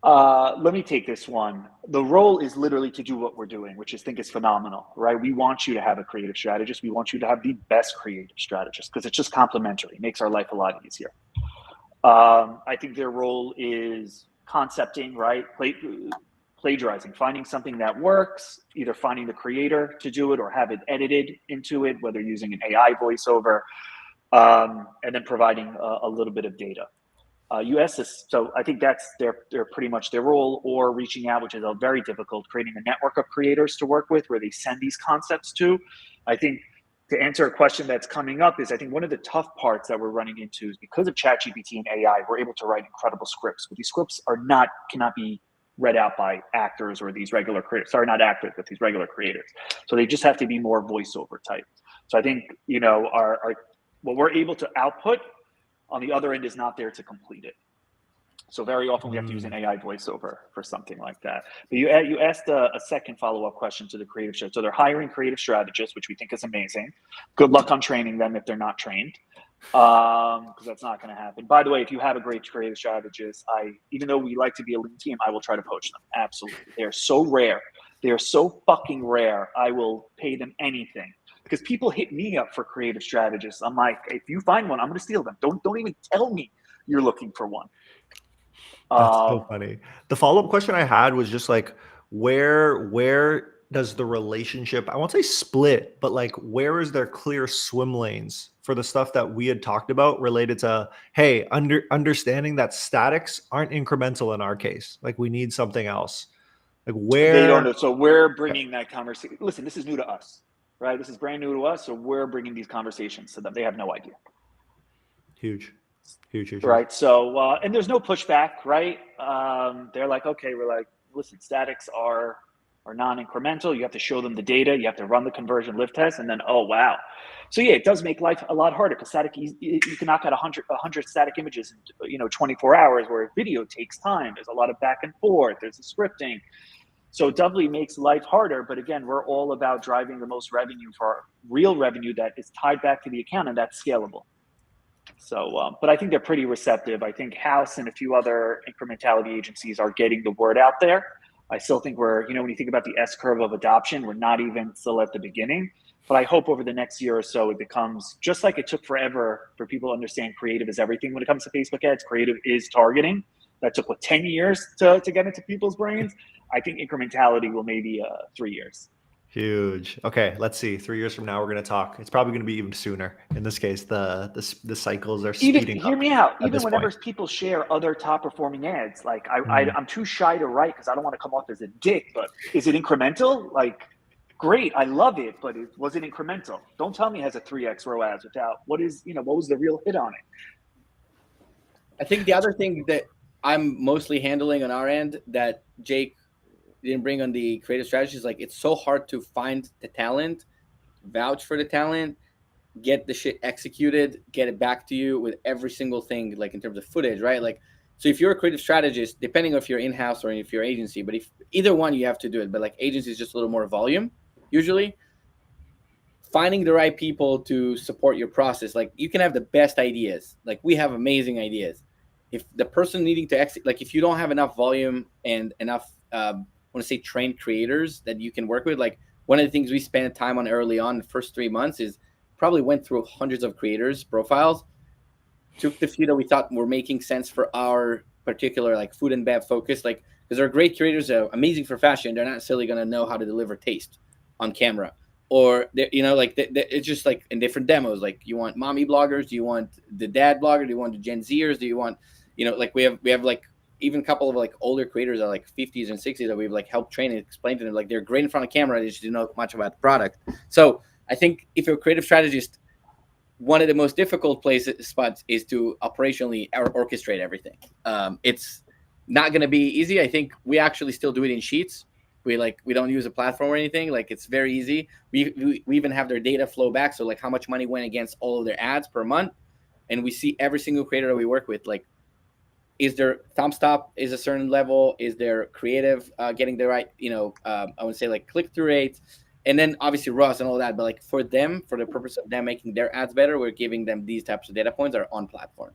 Let me take this one. The role is literally to do what we're doing, which I think is phenomenal, right? We want you to have a creative strategist. We want you to have the best creative strategist because it's just complementary. It makes our life a lot easier. I think their role is concepting, right? Plagiarizing, finding something that works, either finding the creator to do it or have it edited into it, whether using an AI voiceover, and then providing a little bit of data. You asked this, so I think that's they're pretty much their role, or reaching out, which is very difficult, creating a network of creators to work with where they send these concepts to. I think to answer a question that's coming up is I think one of the tough parts that we're running into is because of ChatGPT and AI, we're able to write incredible scripts, but these scripts cannot be read out by actors or these regular creators. Sorry, not actors, but these regular creators. So they just have to be more voiceover type. So I think, what we're able to output on the other end is not there to complete it. So very often we have to use an AI voiceover for something like that. But you asked a second follow-up question to the creative strategist. So they're hiring creative strategists, which we think is amazing. Good luck on training them if they're not trained. Because that's not going to happen. By the way, if you have a great creative strategist, even though we like to be a lean team, I will try to poach them. Absolutely. They are so rare. They are so fucking rare. I will pay them anything because people hit me up for creative strategists. I'm like, if you find one, I'm going to steal them. Don't even tell me you're looking for one. That's so funny. The follow-up question I had was just like, where does the relationship, I won't say split, but like where is there clear swim lanes for the stuff that we had talked about related to, hey, understanding that statics aren't incremental in our case. Like we need something else. Like where They don't know. So we're bringing that conversation. Listen, this is new to us, right? This is brand new to us. So we're bringing these conversations to them. They have no idea. Huge. Right. So, and there's no pushback, right? They're like, okay, we're like, listen, statics are non-incremental. You have to show them the data. You have to run the conversion lift test, and then, oh wow. So yeah, it does make life a lot harder because static, you can knock out 100 static images in 24 hours, where video takes time. There's a lot of back and forth. There's the scripting. So it doubly makes life harder. But again, we're all about driving the most revenue for real revenue that is tied back to the account, and that's scalable. So, but I think they're pretty receptive. I think House and a few other incrementality agencies are getting the word out there. I still think we're, when you think about the S curve of adoption, we're not even still at the beginning. But I hope over the next year or so, it becomes just like it took forever for people to understand creative is everything when it comes to Facebook ads. Creative is targeting. That took, 10 years to get into people's brains? I think incrementality will maybe 3 years. Huge. Okay, let's see. 3 years from now, we're going to talk. It's probably going to be even sooner. In this case, the cycles are speeding up. Hear me out. Even whenever people share other top performing ads, like I'm too shy to write because I don't want to come off as a dick. But is it incremental? Like, great, I love it, but was it incremental? Don't tell me it has a 3x ROAS without what was the real hit on it? I think the other thing that I'm mostly handling on our end that Jake didn't bring on the creative strategies, like it's so hard to find the talent, vouch for the talent, get the shit executed, get it back to you with every single thing, like in terms of footage, right? Like, so if you're a creative strategist, depending if you're in-house or if you're agency, but if either one, you have to do it. But like agency is just a little more volume, usually. Finding the right people to support your process, like you can have the best ideas. Like we have amazing ideas. If the person needing to execute, like if you don't have enough volume and enough, I want to say trained creators that you can work with. Like one of the things we spent time on early on the first 3 months is probably went through hundreds of creators profiles, took the few that we thought were making sense for our particular like food and bev focus, like because they're great creators, they're amazing for fashion, they're not necessarily going to know how to deliver taste on camera, or it's just like in different demos, like you want mommy bloggers, do you want the dad blogger, do you want the Gen Zers, do you want like we have like even a couple of like older creators that are like 50s and 60s that we've like helped train and explain to them, like they're great in front of camera, they just don't know much about the product. So I think if you're a creative strategist, one of the most difficult spots is to operationally orchestrate everything. It's not going to be easy. I think we actually still do it in Sheets. We don't use a platform or anything. Like it's very easy. We even have their data flow back. So like how much money went against all of their ads per month. And we see every single creator that we work with, like, is their Thumbstop is a certain level? Is their creative getting the right, I would say like click-through rate, and then obviously ROAS and all that. But like for them, for the purpose of them making their ads better, we're giving them these types of data points that are on platform.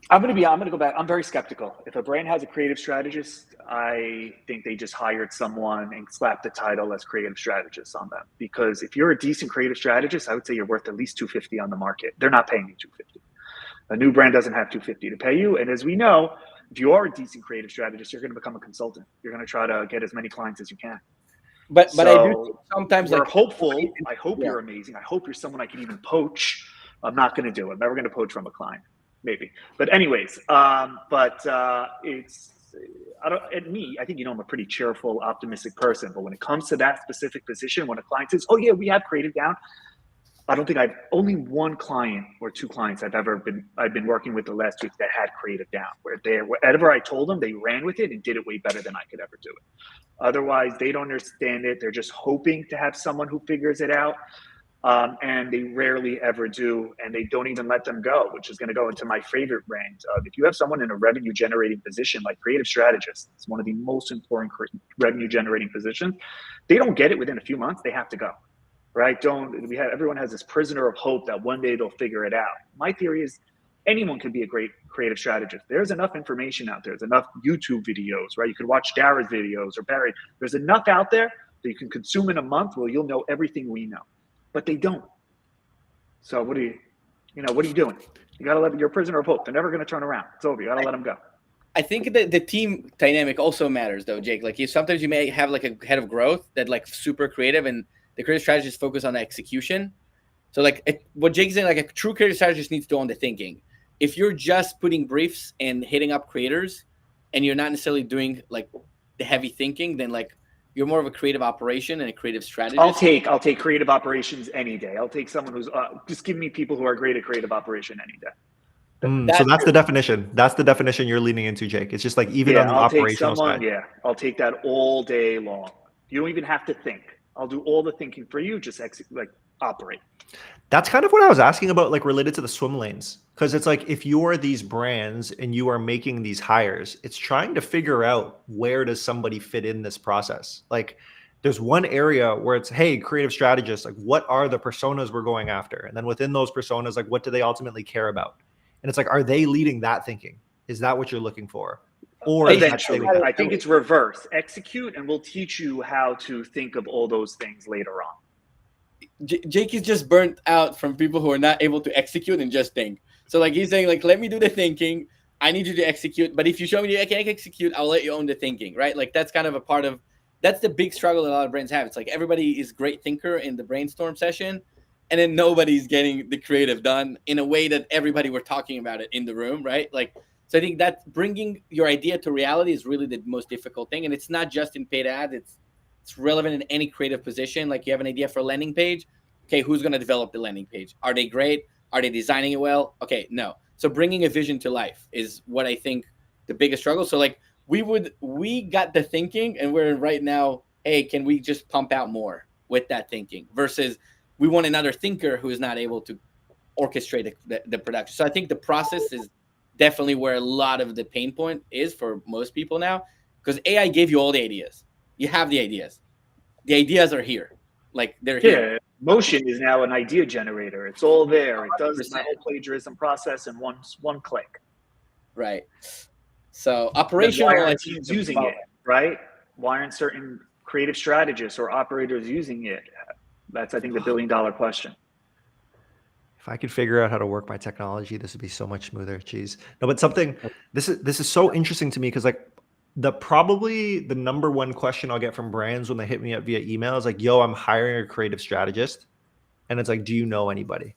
I'm going to go back. I'm very skeptical. If a brand has a creative strategist, I think they just hired someone and slapped the title as creative strategist on them. Because if you're a decent creative strategist, I would say you're worth at least $250 on the market. They're not paying you $250. A new brand doesn't have $250 to pay you. And as we know, if you are a decent creative strategist, you're going to become a consultant. You're going to try to get as many clients as you can. But I do think sometimes we're like hopeful. I hope you're amazing. I hope you're someone I can even poach. I'm not going to do it. I'm never going to poach from a client. Maybe. But anyways, it's I think I'm a pretty cheerful, optimistic person. But when it comes to that specific position, when a client says, "Oh yeah, we have creative down," I don't think only one client or two clients I've been working with the last week that had creative down, where whatever I told them, they ran with it and did it way better than I could ever do it. Otherwise, they don't understand it. They're just hoping to have someone who figures it out. And they rarely ever do, and they don't even let them go, which is going to go into my favorite brand. If you have someone in a revenue generating position like creative strategist, it's one of the most important revenue generating positions. They don't get it within a few months. They have to go. Right? Everyone has this prisoner of hope that one day they'll figure it out. My theory is anyone can be a great creative strategist. There's enough information out there. There's enough YouTube videos, right? You can watch Dara's videos or Barry. There's enough out there that you can consume in a month where you'll know everything we know. But they don't. So what are you doing? You got to you're a prisoner of hope. They're never going to turn around. It's over. You got to let them go. I think that the team dynamic also matters, though, Jake. Like, sometimes you may have like a head of growth that like super creative, and the creative strategist focus on the execution. So like what Jake's saying, like a true creative strategist needs to own the thinking. If you're just putting briefs and hitting up creators, and you're not necessarily doing like the heavy thinking, then like you're more of a creative operation and a creative strategist. I'll take creative operations any day. I'll take someone who's just give me people who are great at creative operation any day. So that's the definition. That's the definition you're leaning into, Jake. It's just like even on the operational side. Yeah, I'll take that all day long. You don't even have to think. I'll do all the thinking for you. Just operate. That's kind of what I was asking about, like related to the swim lanes. Because it's like if you are these brands and you are making these hires, it's trying to figure out where does somebody fit in this process. Like there's one area where it's, hey, creative strategists, like what are the personas we're going after? And then within those personas, like what do they ultimately care about? And it's like, are they leading that thinking? Is that what you're looking for? Or eventually, I think it's reverse. Execute, and we'll teach you how to think of all those things later on. Jake is just burnt out from people who are not able to execute and just think. So like he's saying, like, let me do the thinking. I need you to execute. But if you show me I can execute, I'll let you own the thinking, right? Like that's kind of a part of, that's the big struggle that a lot of brands have. It's like everybody is great thinker in the brainstorm session, and then nobody's getting the creative done in a way that everybody were talking about it in the room, right? Like, so I think that bringing your idea to reality is really the most difficult thing. And it's not just in paid ads. It's relevant in any creative position. Like you have an idea for a landing page. Okay, who's going to develop the landing page? Are they great? Are they designing it well? Okay, no. So bringing a vision to life is what I think the biggest struggle. So like we got the thinking, and we're right now, hey, can we just pump out more with that thinking versus we want another thinker who is not able to orchestrate the production. So I think the process is definitely where a lot of the pain point is for most people now, because AI gave you all the ideas. You have the ideas. The ideas are here. Like they're here. Yeah, Motion is now an idea generator. It's all there. It does my whole plagiarism process in one click. Right. So operational. Why aren't teams using it, right? Why aren't certain creative strategists or operators using it? That's, I think, the billion-dollar question. If I could figure out how to work my technology, this would be so much smoother. Jeez. No, but this is so interesting to me because like probably the number one question I'll get from brands when they hit me up via email is like, yo, I'm hiring a creative strategist. And it's like, do you know anybody?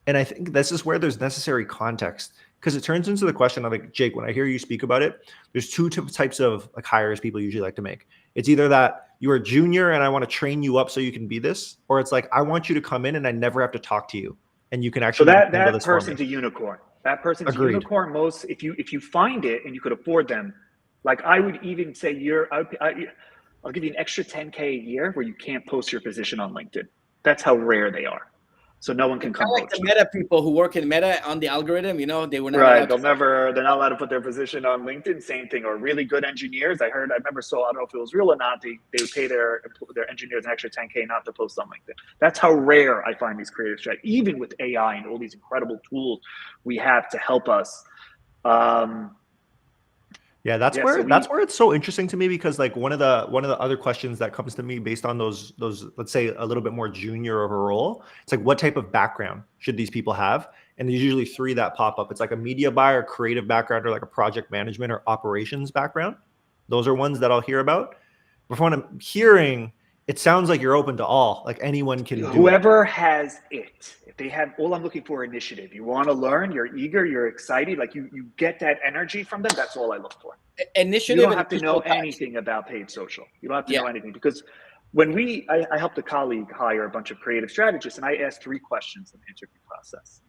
And I think this is where there's necessary context, because it turns into the question of like, Jake, when I hear you speak about it, there's two types of like hires people usually like to make. It's either that you are junior and I want to train you up so you can be this, or it's like, I want you to come in and I never have to talk to you and you can actually. So that person's a unicorn. That person's Agreed. A unicorn. Most, if you find it and you could afford them, like I would even say I'll give you an extra 10K a year where you can't post your position on LinkedIn. That's how rare they are. So no one can come. Like the Meta people who work in Meta on the algorithm, they were not right. They're not allowed to put their position on LinkedIn. Same thing. Or really good engineers. I remember I don't know if it was real or not. They would pay their engineers an extra 10K not to post on LinkedIn. That's how rare I find these creative strategies. Even with AI and all these incredible tools we have to help us. Yeah, that's where it's so interesting to me, because like one of the other questions that comes to me based on those let's say a little bit more junior of a role, it's like, what type of background should these people have? And there's usually three that pop up. It's like a media buyer, creative background, or like a project management or operations background. Those are ones that I'll hear about. But from what I'm hearing, it sounds like you're open to all. Like anyone can do it. Whoever has it. If they have, all I'm looking for, initiative. You want to learn, you're eager, you're excited, like you get that energy from them. That's all I look for. Initiative. You don't have to know anything about paid social. You don't have to know anything, because when I helped a colleague hire a bunch of creative strategists, and I asked 3 questions in the interview process.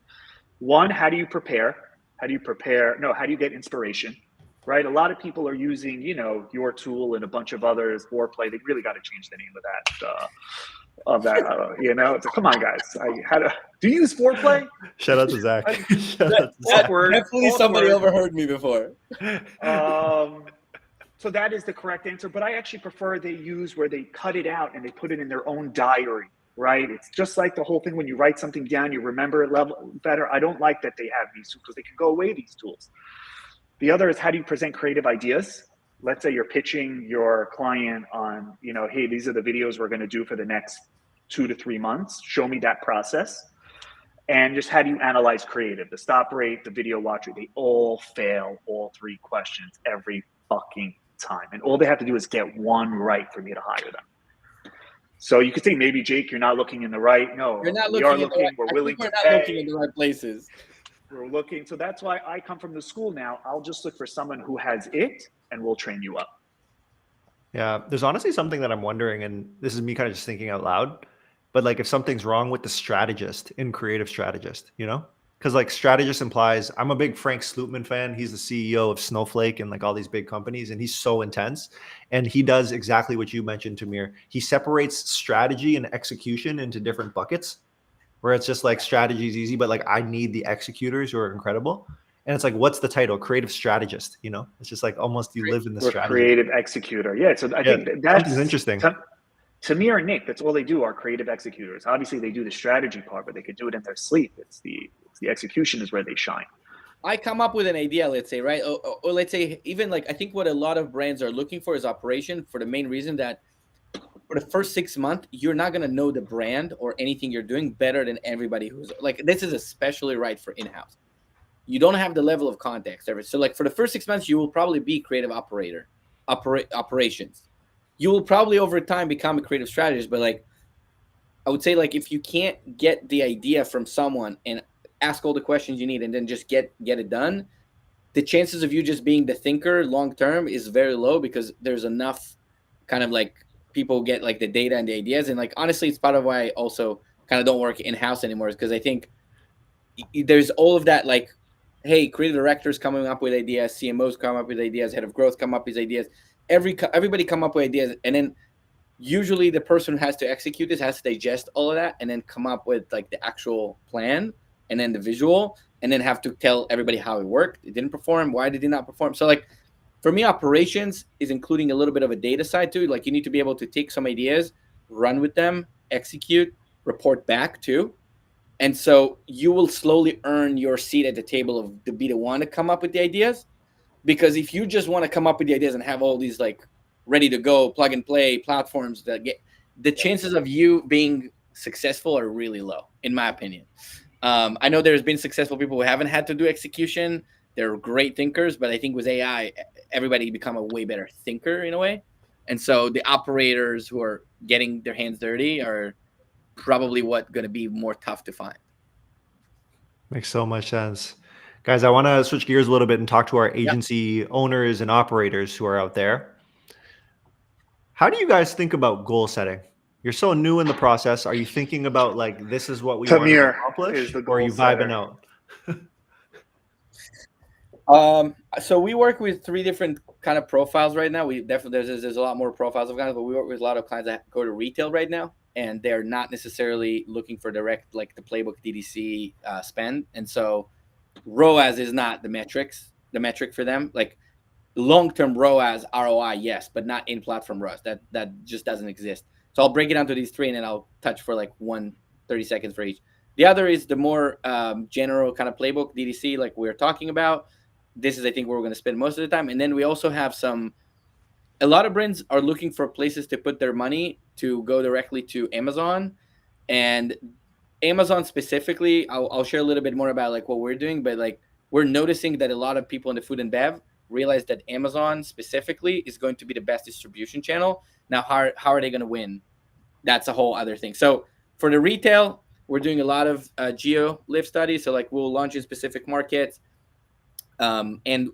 1, how do you prepare? How do you get inspiration? Right? A lot of people are using, your tool and a bunch of others, Foreplay. They really got to change the name of that. It's like, come on, guys. Do you use Foreplay? Shout out to Zach. Definitely somebody overheard me before. So that is the correct answer. But I actually prefer they use where they cut it out and they put it in their own diary. Right? It's just like the whole thing when you write something down, you remember it better. I don't like that they have these tools, because they can go away, these tools. The other is, how do you present creative ideas? Let's say you're pitching your client on, hey, these are the videos we're going to do for the next 2 to 3 months. Show me that process. And just how do you analyze creative? The stop rate, the video watch rate, they all fail all 3 questions every fucking time. And all they have to do is get one right for me to hire them. So you could say maybe, Jake, you're not looking in the right. No, You're not we looking are in the looking. right, We're I willing think to we're not pay. looking in the right places. We're looking. So that's why I come from the school now. I'll just look for someone who has it, and we'll train you up. Yeah, there's honestly something that I'm wondering, and this is me kind of just thinking out loud, but like if something's wrong with the strategist in creative strategist, you know? Because like strategist implies, I'm a big Frank Slootman fan. He's the CEO of Snowflake and like all these big companies, and he's so intense. And he does exactly what you mentioned, Tamir. He separates strategy and execution into different buckets, where it's just like strategy is easy, but like I need the executors who are incredible. And it's like, what's the title? Creative strategist, you know? It's just like almost you live in the Or strategy. creative executor. Yeah. So I Yeah, think that's something's interesting. Tamir and Nick, that's all they do are creative executors. Obviously, they do the strategy part, but they could do it in their sleep. It's the execution is where they shine. I come up with an idea, let's say, right? Or let's say even like I think what a lot of brands are looking for is operation, for the main reason that for the first 6 months, you're not going to know the brand or anything you're doing better than everybody who's like, this is especially right for in-house. You don't have the level of context ever. So like for the first 6 months, you will probably be creative operations. You will probably over time become a creative strategist, but like I would say like if you can't get the idea from someone and ask all the questions you need and then just get it done, the chances of you just being the thinker long term is very low because there's enough kind of like people get like the data and the ideas. And like honestly, it's part of why I also kind of don't work in-house anymore, is because I think there's all of that like, hey, creative directors coming up with ideas, CMOs come up with ideas, head of growth come up with ideas, everybody come up with ideas, and then usually the person who has to execute this has to digest all of that and then come up with like the actual plan and then the visual and then have to tell everybody how it worked. It didn't perform. Why did it not perform? So like for me, operations is including a little bit of a data side too. Like you need to be able to take some ideas, run with them, execute, report back too. And so you will slowly earn your seat at the table of to be the one to come up with the ideas. Because if you just want to come up with the ideas and have all these like ready to go plug and play platforms that get the chances of you being successful are really low, in my opinion. I know there's been successful people who haven't had to do execution. They're great thinkers, but I think with AI, everybody become a way better thinker in a way. And so the operators who are getting their hands dirty are probably what going to be more tough to find. Makes so much sense. Guys, I want to switch gears a little bit and talk to our agency owners and operators who are out there. How do you guys think about goal setting? You're so new in the process. Are you thinking about like, this is what we want to accomplish, or are you vibing out? So we work with 3 different kind of profiles right now. We definitely, there's a lot more profiles of clients, but we work with a lot of clients that go to retail right now, and they're not necessarily looking for direct, like the playbook DDC spend. And so ROAS is not the metric for them. Like long-term ROAS, ROI, yes, but not in-platform ROAS. That just doesn't exist. So I'll break it down to these 3, and then I'll touch for like 30 seconds for each. The other is the more general kind of playbook DDC, like we were talking about. This is, I think, where we're going to spend most of the time. And then we also have a lot of brands are looking for places to put their money to go directly to Amazon. And Amazon specifically, I'll share a little bit more about like what we're doing, but like we're noticing that a lot of people in the food and bev realize that Amazon specifically is going to be the best distribution channel. Now, how are they going to win? That's a whole other thing. So for the retail, we're doing a lot of geo lift studies. So like we'll launch in specific markets. And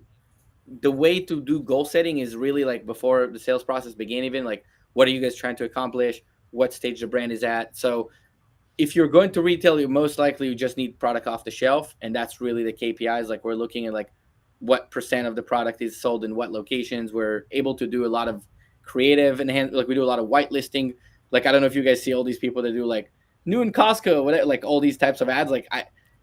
the way to do goal setting is really like before the sales process begin, even like, what are you guys trying to accomplish? What stage the brand is at? So if you're going to retail, you most likely you just need product off the shelf. And that's really the KPIs. Like we're looking at like what % of the product is sold in what locations. We're able to do a lot of creative and like we do a lot of whitelisting. Like, I don't know if you guys see all these people that do like new in Costco, whatever, like all these types of ads. Like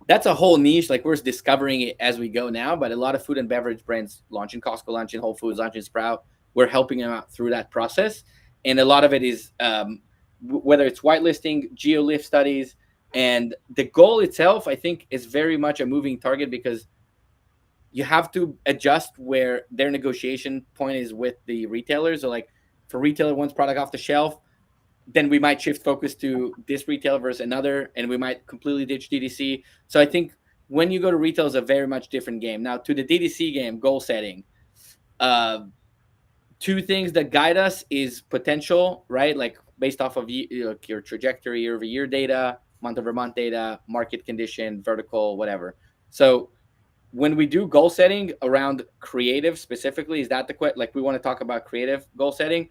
that's a whole niche. Like we're discovering it as we go now, but a lot of food and beverage brands launching Costco, launching Whole Foods, launching Sprout. We're helping them out through that process. And a lot of it is whether it's whitelisting, geo lift studies, and the goal itself, I think, is very much a moving target because you have to adjust where their negotiation point is with the retailers. So like for retailer wants product off the shelf, then we might shift focus to this retailer versus another, and we might completely ditch DDC. So I think when you go to retail is a very much different game. Now to the DDC game, goal setting. Two things that guide us is potential, right? Like based off of your trajectory, year-over-year data, month-over-month data, market condition, vertical, whatever. So when we do goal setting around creative specifically, is that the question? Like we want to talk about creative goal setting.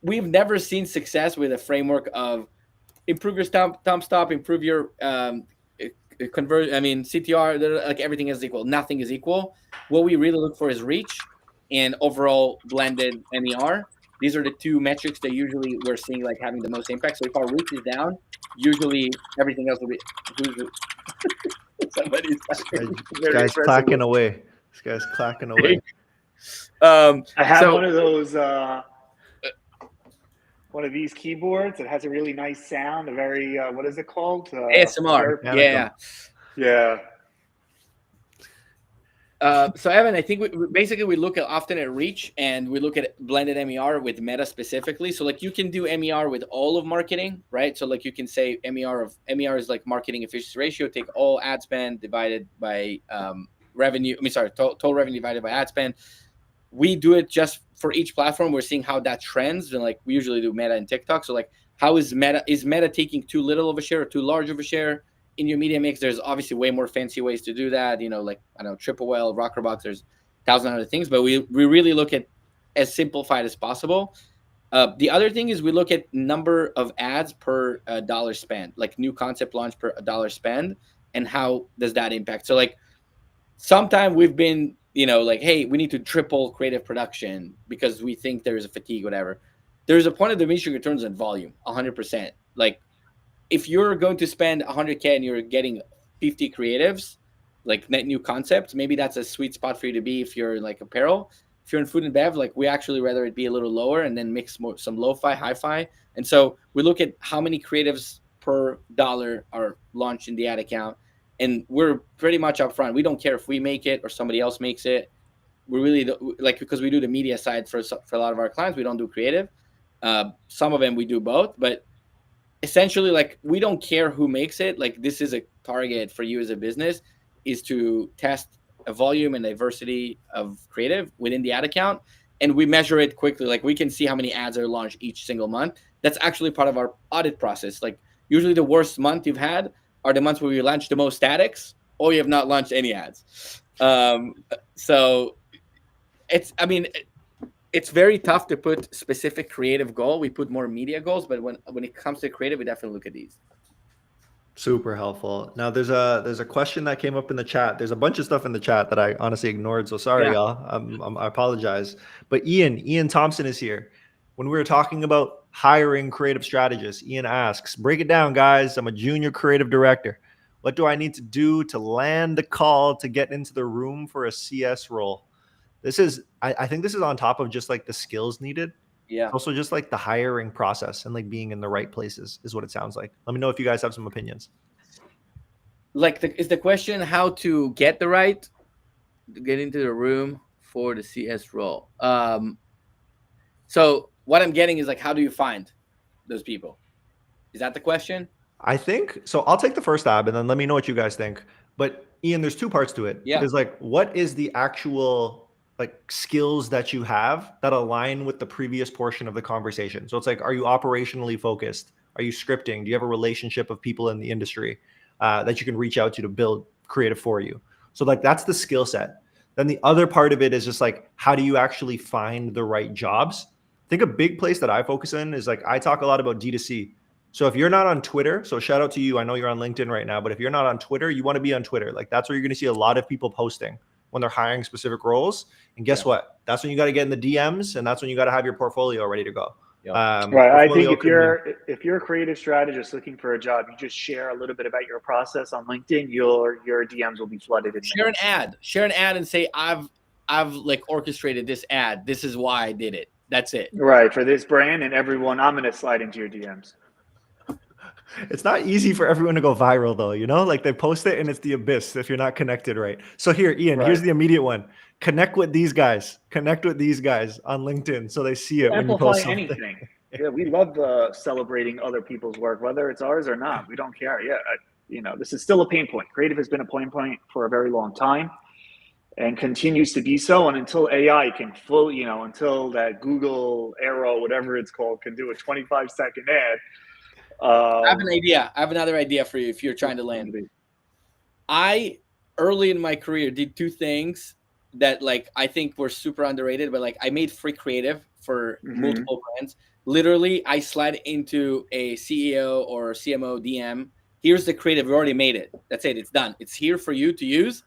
We've never seen success with a framework of improve your thumb stop, improve your convert. I mean, CTR, like everything is equal. Nothing is equal. What we really look for is reach and overall blended MER. These are the two metrics that usually we're seeing like having the most impact. So if our reach is down, usually everything else will be. Somebody's guy's clacking away. This guy's clacking away. I have one of those. One of these keyboards that has a really nice sound. A very what is it called? ASMR. Yeah. So Evan, I think we look at often at reach, and we look at blended MER with Meta specifically. So like you can do MER with all of marketing, right? So like you can say MER is like marketing efficiency ratio. Take all ad spend divided by revenue. Total revenue divided by ad spend. We do it just for each platform. We're seeing how that trends, and like we usually do Meta and TikTok. So like, how is Meta taking too little of a share or too large of a share in your media mix? There's obviously way more fancy ways to do that. Like I don't know, Triple Whale, Rockerbox. There's 1,000 other things, but we really look at as simplified as possible. The other thing is we look at number of ads per dollar spent, like new concept launch per dollar spend, and how does that impact? So like, sometime we've been like, hey, we need to triple creative production because we think there's a fatigue, whatever. There's a point of diminishing returns on volume, 100%. Like, if you're going to spend 100K and you're getting 50 creatives, like net new concepts, maybe that's a sweet spot for you to be if you're like apparel. If you're in food and bev, like we actually rather it be a little lower and then mix some lo-fi, hi-fi. And so we look at how many creatives per dollar are launched in the ad account. And we're pretty much upfront. We don't care if we make it or somebody else makes it. We really like, because we do the media side for a lot of our clients. We don't do creative. Some of them we do both, but essentially, like, we don't care who makes it. Like, this is a target for you as a business, is to test a volume and diversity of creative within the ad account, and we measure it quickly. Like, we can see how many ads are launched each single month. That's actually part of our audit process. Like, usually the worst month you've had are the months where we launch the most statics, or you have not launched any ads. So it's very tough to put specific creative goal. We put more media goals, but when it comes to creative, we definitely look at these. Super helpful. Now there's a question that came up in the chat. There's a bunch of stuff in the chat that I honestly ignored. So sorry, y'all. I apologize. But Ian Thompson is here. When we were talking about hiring creative strategists, Ian asks, break it down, guys. I'm a junior creative director. What do I need to do to land the call to get into the room for a CS role? I think this is on top of just like the skills needed. Yeah. Also just like the hiring process and like being in the right places is what it sounds like. Let me know if you guys have some opinions. Like, is the question how to get into the room for the CS role? So what I'm getting is like, how do you find those people? Is that the question? I think so. I'll take the first stab and then let me know what you guys think. But Ian, there's two parts to it. Yeah. There's like, what is the actual like skills that you have that align with the previous portion of the conversation? So it's like, are you operationally focused? Are you scripting? Do you have a relationship of people in the industry that you can reach out to build creative for you? So like, that's the skill set. Then the other part of it is just like, how do you actually find the right jobs? I think a big place that I focus in is like, I talk a lot about D2C. So if you're not on Twitter, so shout out to you. I know you're on LinkedIn right now, but if you're not on Twitter, you want to be on Twitter. Like, that's where you're going to see a lot of people posting when they're hiring specific roles. And guess what? That's when you got to get in the DMs, and that's when you got to have your portfolio ready to go. Right. I think if you're a creative strategist looking for a job, you just share a little bit about your process on LinkedIn. Your DMs will be flooded. Share an ad and say, I've like orchestrated this ad. This is why I did it. That's it. Right. For this brand and everyone, I'm going to slide into your DMs. It's not easy for everyone to go viral though, like they post it and it's the abyss if you're not connected right. So here, Ian, here's the immediate one. Connect with these guys on LinkedIn so they see it when you post something. Anything. Yeah, we love celebrating other people's work, whether it's ours or not. We don't care. Yeah, this is still a pain point. Creative has been a pain point for a very long time, and continues to be so. And until AI can until that Google Arrow, whatever it's called, can do a 25-second ad. I have an idea. I have another idea for you if you're trying to land. I early in my career did two things that I think were super underrated, but I made free creative for multiple brands. Literally, I slide into a CEO or CMO DM. Here's the creative. We already made it. That's it. It's done. It's here for you to use,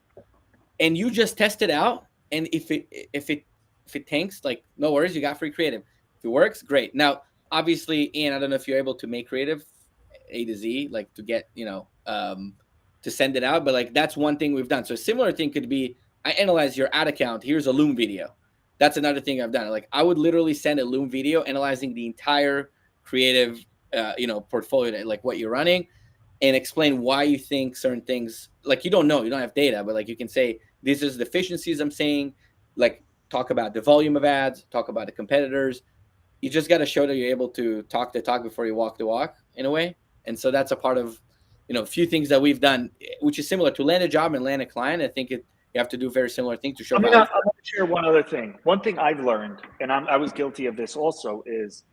and you just test it out. And if it tanks, no worries. You got free creative. If it works, great. Now, obviously, Ian, I don't know if you're able to make creative A to Z, to get to send it out, but that's one thing we've done. So a similar thing could be, I analyze your ad account. Here's a Loom video. That's another thing I've done. I would literally send a Loom video analyzing the entire creative, portfolio, what you're running, and explain why you think certain things, you don't know, you don't have data, but you can say, these are the deficiencies I'm saying, talk about the volume of ads, talk about the competitors. You just got to show that you're able to talk the talk before you walk the walk in a way. And so that's a part of, a few things that we've done, which is similar to land a job and land a client. I think you have to do very similar things to show. I'm going to share one other thing. One thing I've learned, and I was guilty of this also, is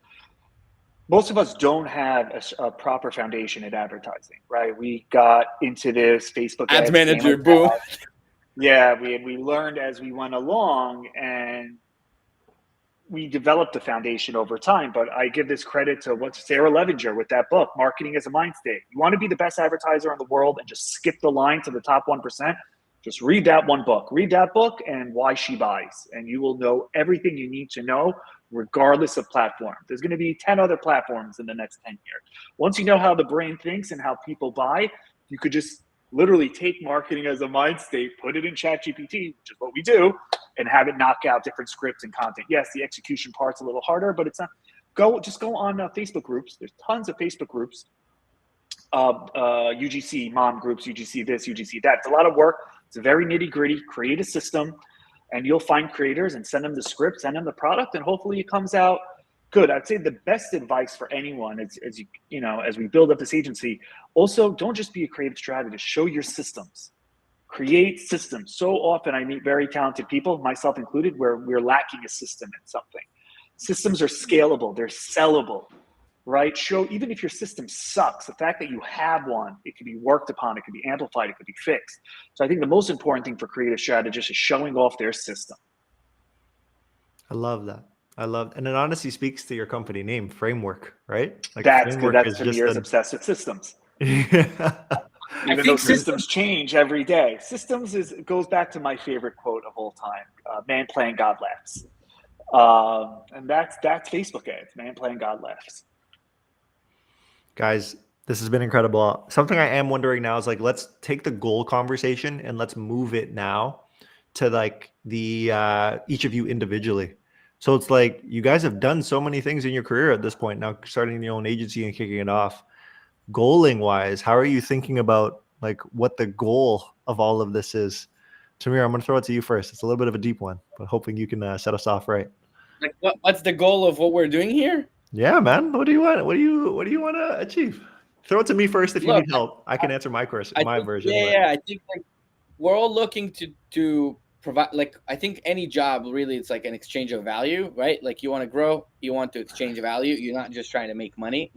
most of us don't have a proper foundation in advertising, right? We got into this Facebook ads manager, boom. Yeah, we learned as we went along, and we developed the foundation over time. But I give this credit to Sarah Levinger with that book, Marketing as a Mind State. You want to be the best advertiser in the world and just skip the line to the top 1%? Just read that one book. Read that book and Why She Buys, and you will know everything you need to know, regardless of platform. There's going to be 10 other platforms in the next 10 years. Once you know how the brain thinks and how people buy, you could just literally take Marketing as a Mind State, put it in ChatGPT, which is what we do, and have it knock out different scripts and content. Yes, the execution part's a little harder, but it's not. Just go on Facebook groups. There's tons of Facebook groups, UGC mom groups, UGC this, UGC that. It's a lot of work. It's very nitty gritty. Create a system, and you'll find creators and send them the script, send them the product, and hopefully it comes out good. I'd say the best advice for anyone is, as we build up this agency, also don't just be a creative strategist. Show your systems. Create systems. So often I meet very talented people, myself included, where we're lacking a system in something. Systems are scalable. They're sellable, right? Even if your system sucks, the fact that you have one, it can be worked upon, it can be amplified, it could be fixed. So I think the most important thing for creative strategists is showing off their system. I love that. And it honestly speaks to your company name, Framework, right? That's good. That's Tamir's obsessed with systems. Even though systems change every day. Systems goes back to my favorite quote of all time: "Man playing, God laughs," and that's Facebook ads. Man playing, God laughs. Guys, this has been incredible. Something I am wondering now is let's take the goal conversation and let's move it now to the each of you individually. So it's you guys have done so many things in your career at this point now, starting your own agency and kicking it off. Goaling wise, how are you thinking about what the goal of all of this is? Tamir, I'm going to throw it to you first. It's a little bit of a deep one, but hoping you can set us off right. What's the goal of what we're doing here? Yeah, man. What do you want? What do you want to achieve? Throw it to me first if you need help. I can answer my version. Yeah, I think we're all looking to provide. I think any job really, it's an exchange of value, right? You want to grow, you want to exchange value. You're not just trying to make money.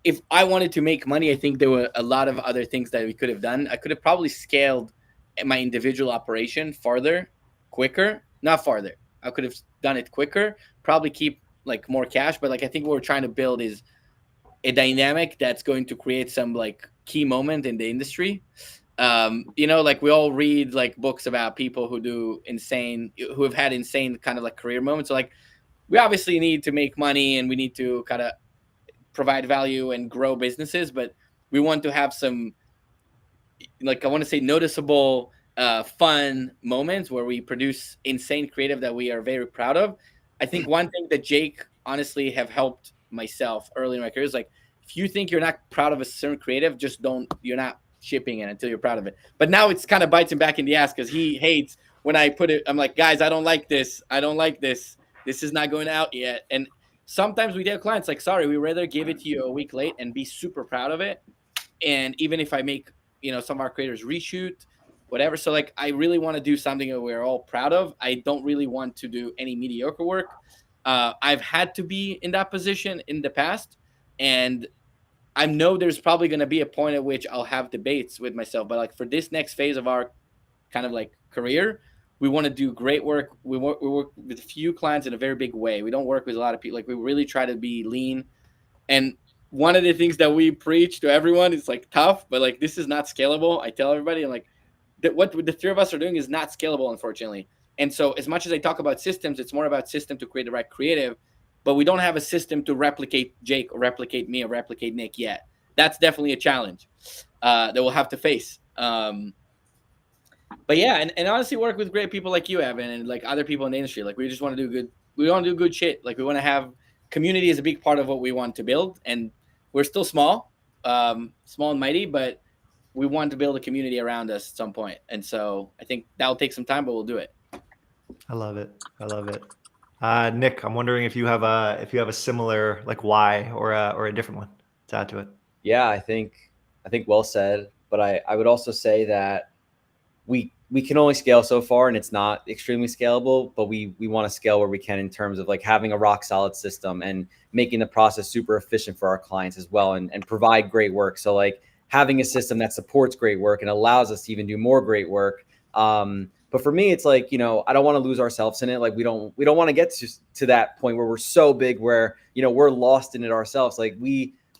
If I wanted to make money, I think there were a lot of other things that we could have done. I could have probably scaled my individual operation farther, quicker, not farther. I could have done it quicker, probably keep more cash. But I think what we're trying to build is a dynamic that's going to create some key moment in the industry. We all read books about people who have had insane kind of career moments. So we obviously need to make money and we need to kind of provide value and grow businesses, but we want to have some, I want to say noticeable, fun moments where we produce insane creative that we are very proud of. I think one thing that Jake honestly have helped myself early in my career is if you think you're not proud of a certain creative, you're not shipping it until you're proud of it. But now it's kind of bites him back in the ass because he hates when I put it. I'm guys, I don't like this. This is not going out yet. And sometimes we tell clients like, sorry, we'd rather give it to you a week late and be super proud of it. And even if I make, some of our creators reshoot, whatever. So like, I really want to do something that we're all proud of. I don't really want to do any mediocre work. I've had to be in that position in the past, and I know there's probably going to be a point at which I'll have debates with myself. But like for this next phase of our kind of like career, we want to do great work. We work with a few clients in a very big way. We don't work with a lot of people. Like we really try to be lean. And one of the things that we preach to everyone is like tough, but like this is not scalable. I tell everybody, I'm like, that what the three of us are doing is not scalable, unfortunately. And so as much as I talk about systems, it's more about system to create the right creative, but we don't have a system to replicate Jake or replicate me or replicate Nick yet. That's definitely a challenge that we'll have to face. But yeah, and honestly work with great people like you, Evan, and like other people in the industry. Like we just want to do good. We want to do good shit. Like we want to have community is a big part of what we want to build. And we're still small and mighty, but we want to build a community around us at some point. And so I think that'll take some time, but we'll do it. I love it. Nick, I'm wondering if you have a similar like why or a different one to add to it. Yeah, I think well said. But I would also say that we can only scale so far, and it's not extremely scalable, but we want to scale where we can in terms of like having a rock solid system and making the process super efficient for our clients as well, and provide great work. So like having a system that supports great work and allows us to even do more great work. But for me, it's like, I don't want to lose ourselves in it. Like we don't want to get to that point where we're so big where, we're lost in it ourselves. Like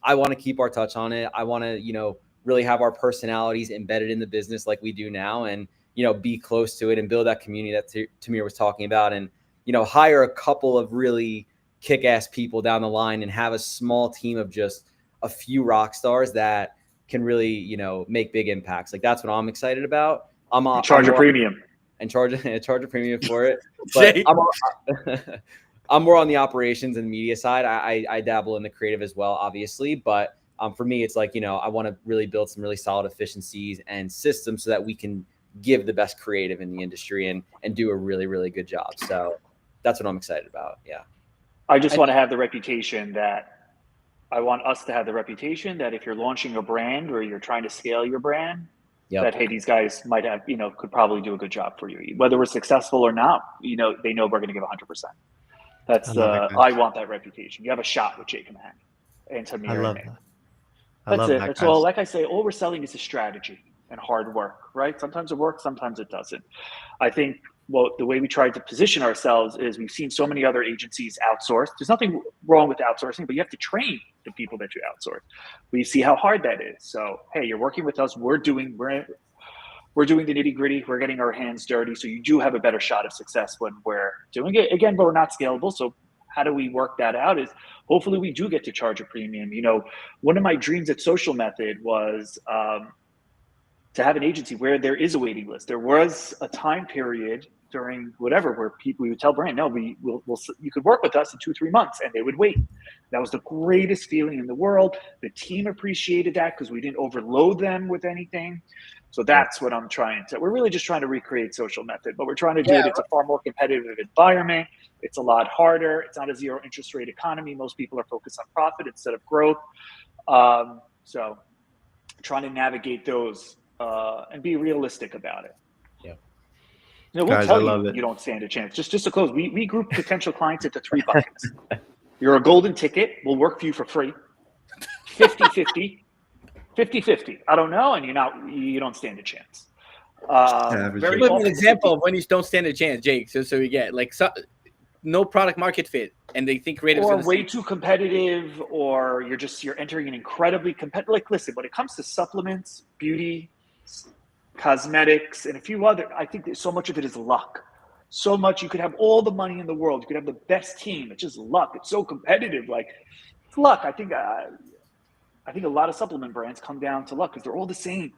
I want to keep our touch on it. I want to, really have our personalities embedded in the business like we do now, and, be close to it and build that community that Tamir was talking about, and, hire a couple of really kick-ass people down the line and have a small team of just a few rock stars that can really, make big impacts. Like that's what I'm excited about. Charge a premium. And charge a premium for it. But I'm more on the operations and media side. I dabble in the creative as well, obviously. But for me, it's like, I want to really build some really solid efficiencies and systems so that we can give the best creative in the industry and do a really, really good job. So that's what I'm excited about. Yeah. I just want to have the reputation that I want us to have the reputation that if you're launching a brand or you're trying to scale your brand, that, hey, these guys might have, could probably do a good job for you. Whether we're successful or not, they know we're going to give 100%. That's I want that reputation. You have a shot with Jake and Mehani and Tamir. I love that. That's it. That's all. Like I say, all we're selling is a strategy and hard work, right? Sometimes it works, sometimes it doesn't. I think the way we try to position ourselves is we've seen so many other agencies outsource. There's nothing wrong with outsourcing, but you have to train the people that you outsource. We see how hard that is. So, hey, you're working with us. We're doing the nitty gritty. We're getting our hands dirty. So you do have a better shot of success when we're doing it. Again, but we're not scalable. So how do we work that out is hopefully we do get to charge a premium. One of my dreams at Social Method was to have an agency where there is a waiting list. There was a time period during whatever where we would tell brand, no, you could work with us in 2-3 months, and they would wait. That was the greatest feeling in the world. The team appreciated that because we didn't overload them with anything. So that's what I'm trying to. We're really just trying to recreate Social Method, but we're trying to do it. It's a far more competitive environment. It's a lot harder. It's not a zero interest rate economy. Most people are focused on profit instead of growth. So trying to navigate those and be realistic about it. We'll tell you don't stand a chance. Just to close, we group potential clients into 3 buckets. You're a golden ticket. We'll work for you for free. 50-50. 50-50. I don't know, and you don't stand a chance. Very good example of when you don't stand a chance, Jake. So we get like no product market fit, and they think creative or way too competitive, or you're entering an incredibly competitive. Like, listen, when it comes to supplements, beauty, cosmetics, and a few other, I think that so much of it is luck. So much, you could have all the money in the world, you could have the best team. It's just luck. It's so competitive. Like, it's luck. I think a lot of supplement brands come down to luck because they're all the same.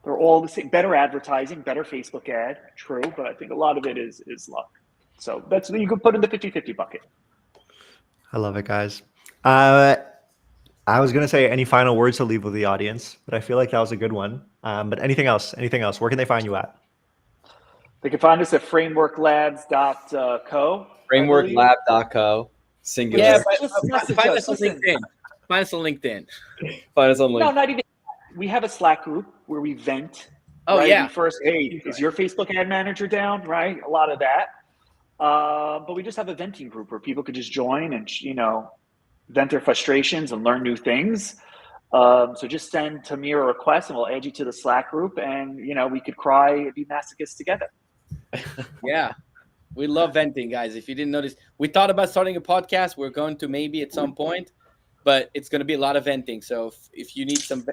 They're all the same. Better advertising, better Facebook ad, true, but I think a lot of it is luck. So that's what you could put in the 50-50 bucket. I love it, guys. I was going to say any final words to leave with the audience, but I feel like that was a good one. But anything else? Where can they find you at? They can find us at frameworklabs.co. Frameworklab.co. Singular. Yeah, Just but message find us. us on Listen. LinkedIn. Find us on LinkedIn. Find us on No, LinkedIn. not even. We have a Slack group where we vent. Oh, right? yeah. We first, hey, is your Facebook ad manager down? Right? A lot of that. But we just have a venting group where people could just join and, vent their frustrations and learn new things. So just send Tamir a request and we'll add you to the Slack group, and, we could cry and be masochists together. Yeah. We love venting, guys. If you didn't notice, we thought about starting a podcast. We're going to maybe at some point, but it's going to be a lot of venting. So if you need some,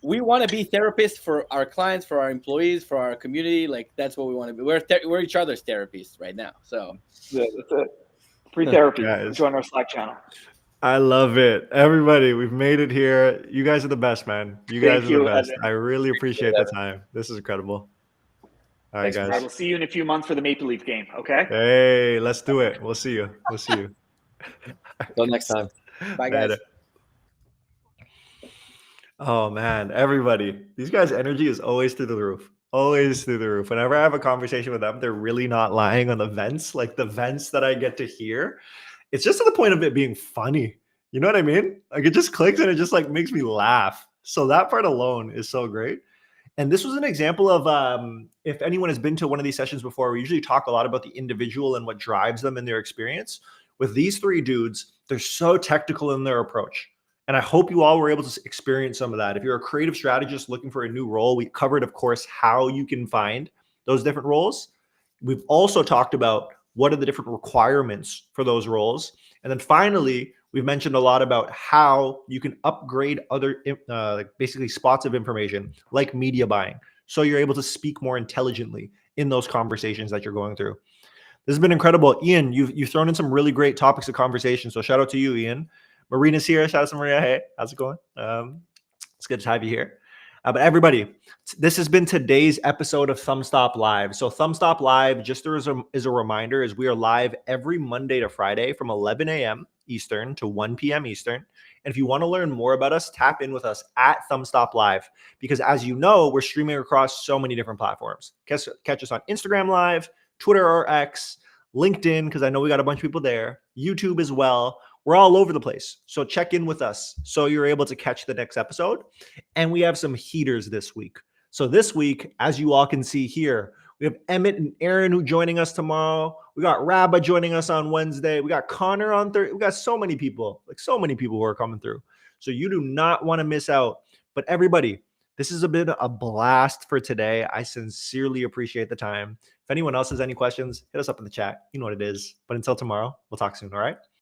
we want to be therapists for our clients, for our employees, for our community. That's what we want to be. We're each other's therapists right now. So yeah, that's it. Free therapy. Guys. Join our Slack channel. I love it. Everybody, we've made it here. You guys are the best, man. You guys are the best. Evan. I really appreciate the time. This is incredible. All right, Thanks, guys. We'll see you in a few months for the Maple Leaf game, okay? Hey, let's do it. We'll see you. Until next time. bye, guys. Later. Oh man, everybody. These guys' energy is always through the roof. Always through the roof. Whenever I have a conversation with them, they're really not lying on the vents. Like the vents that I get to hear, it's just to the point of it being funny. You know what I mean? Like it just clicks and it just makes me laugh. So that part alone is so great. And this was an example of if anyone has been to one of these sessions before, we usually talk a lot about the individual and what drives them in their experience. With these three dudes, they're so technical in their approach. And I hope you all were able to experience some of that. If you're a creative strategist looking for a new role, we covered, of course, how you can find those different roles. We've also talked about what are the different requirements for those roles. And then finally, we've mentioned a lot about how you can upgrade other basically spots of information like media buying. So you're able to speak more intelligently in those conversations that you're going through. This has been incredible. Ian, you've thrown in some really great topics of conversation. So shout out to you, Ian. Marina's here. Shout out to Maria. Hey, how's it going? It's good to have you here. But everybody, this has been today's episode of Thumbstop Live. So Thumbstop Live, just as a reminder, is we are live every Monday to Friday from 11 a.m. Eastern to 1 p.m. Eastern. And if you want to learn more about us, tap in with us at Thumbstop Live. Because as you know, we're streaming across so many different platforms. Catch us on Instagram Live, Twitter or X, LinkedIn, because I know we got a bunch of people there, YouTube as well. We're all over the place. So check in with us so you're able to catch the next episode. And we have some heaters this week. So this week, as you all can see here, we have Emmett and Aaron who joining us tomorrow. We got Rabba joining us on Wednesday. We got Connor on Thursday. We got so many people who are coming through. So you do not want to miss out. But everybody, this has been a blast for today. I sincerely appreciate the time. If anyone else has any questions, hit us up in the chat. You know what it is. But until tomorrow, we'll talk soon. All right.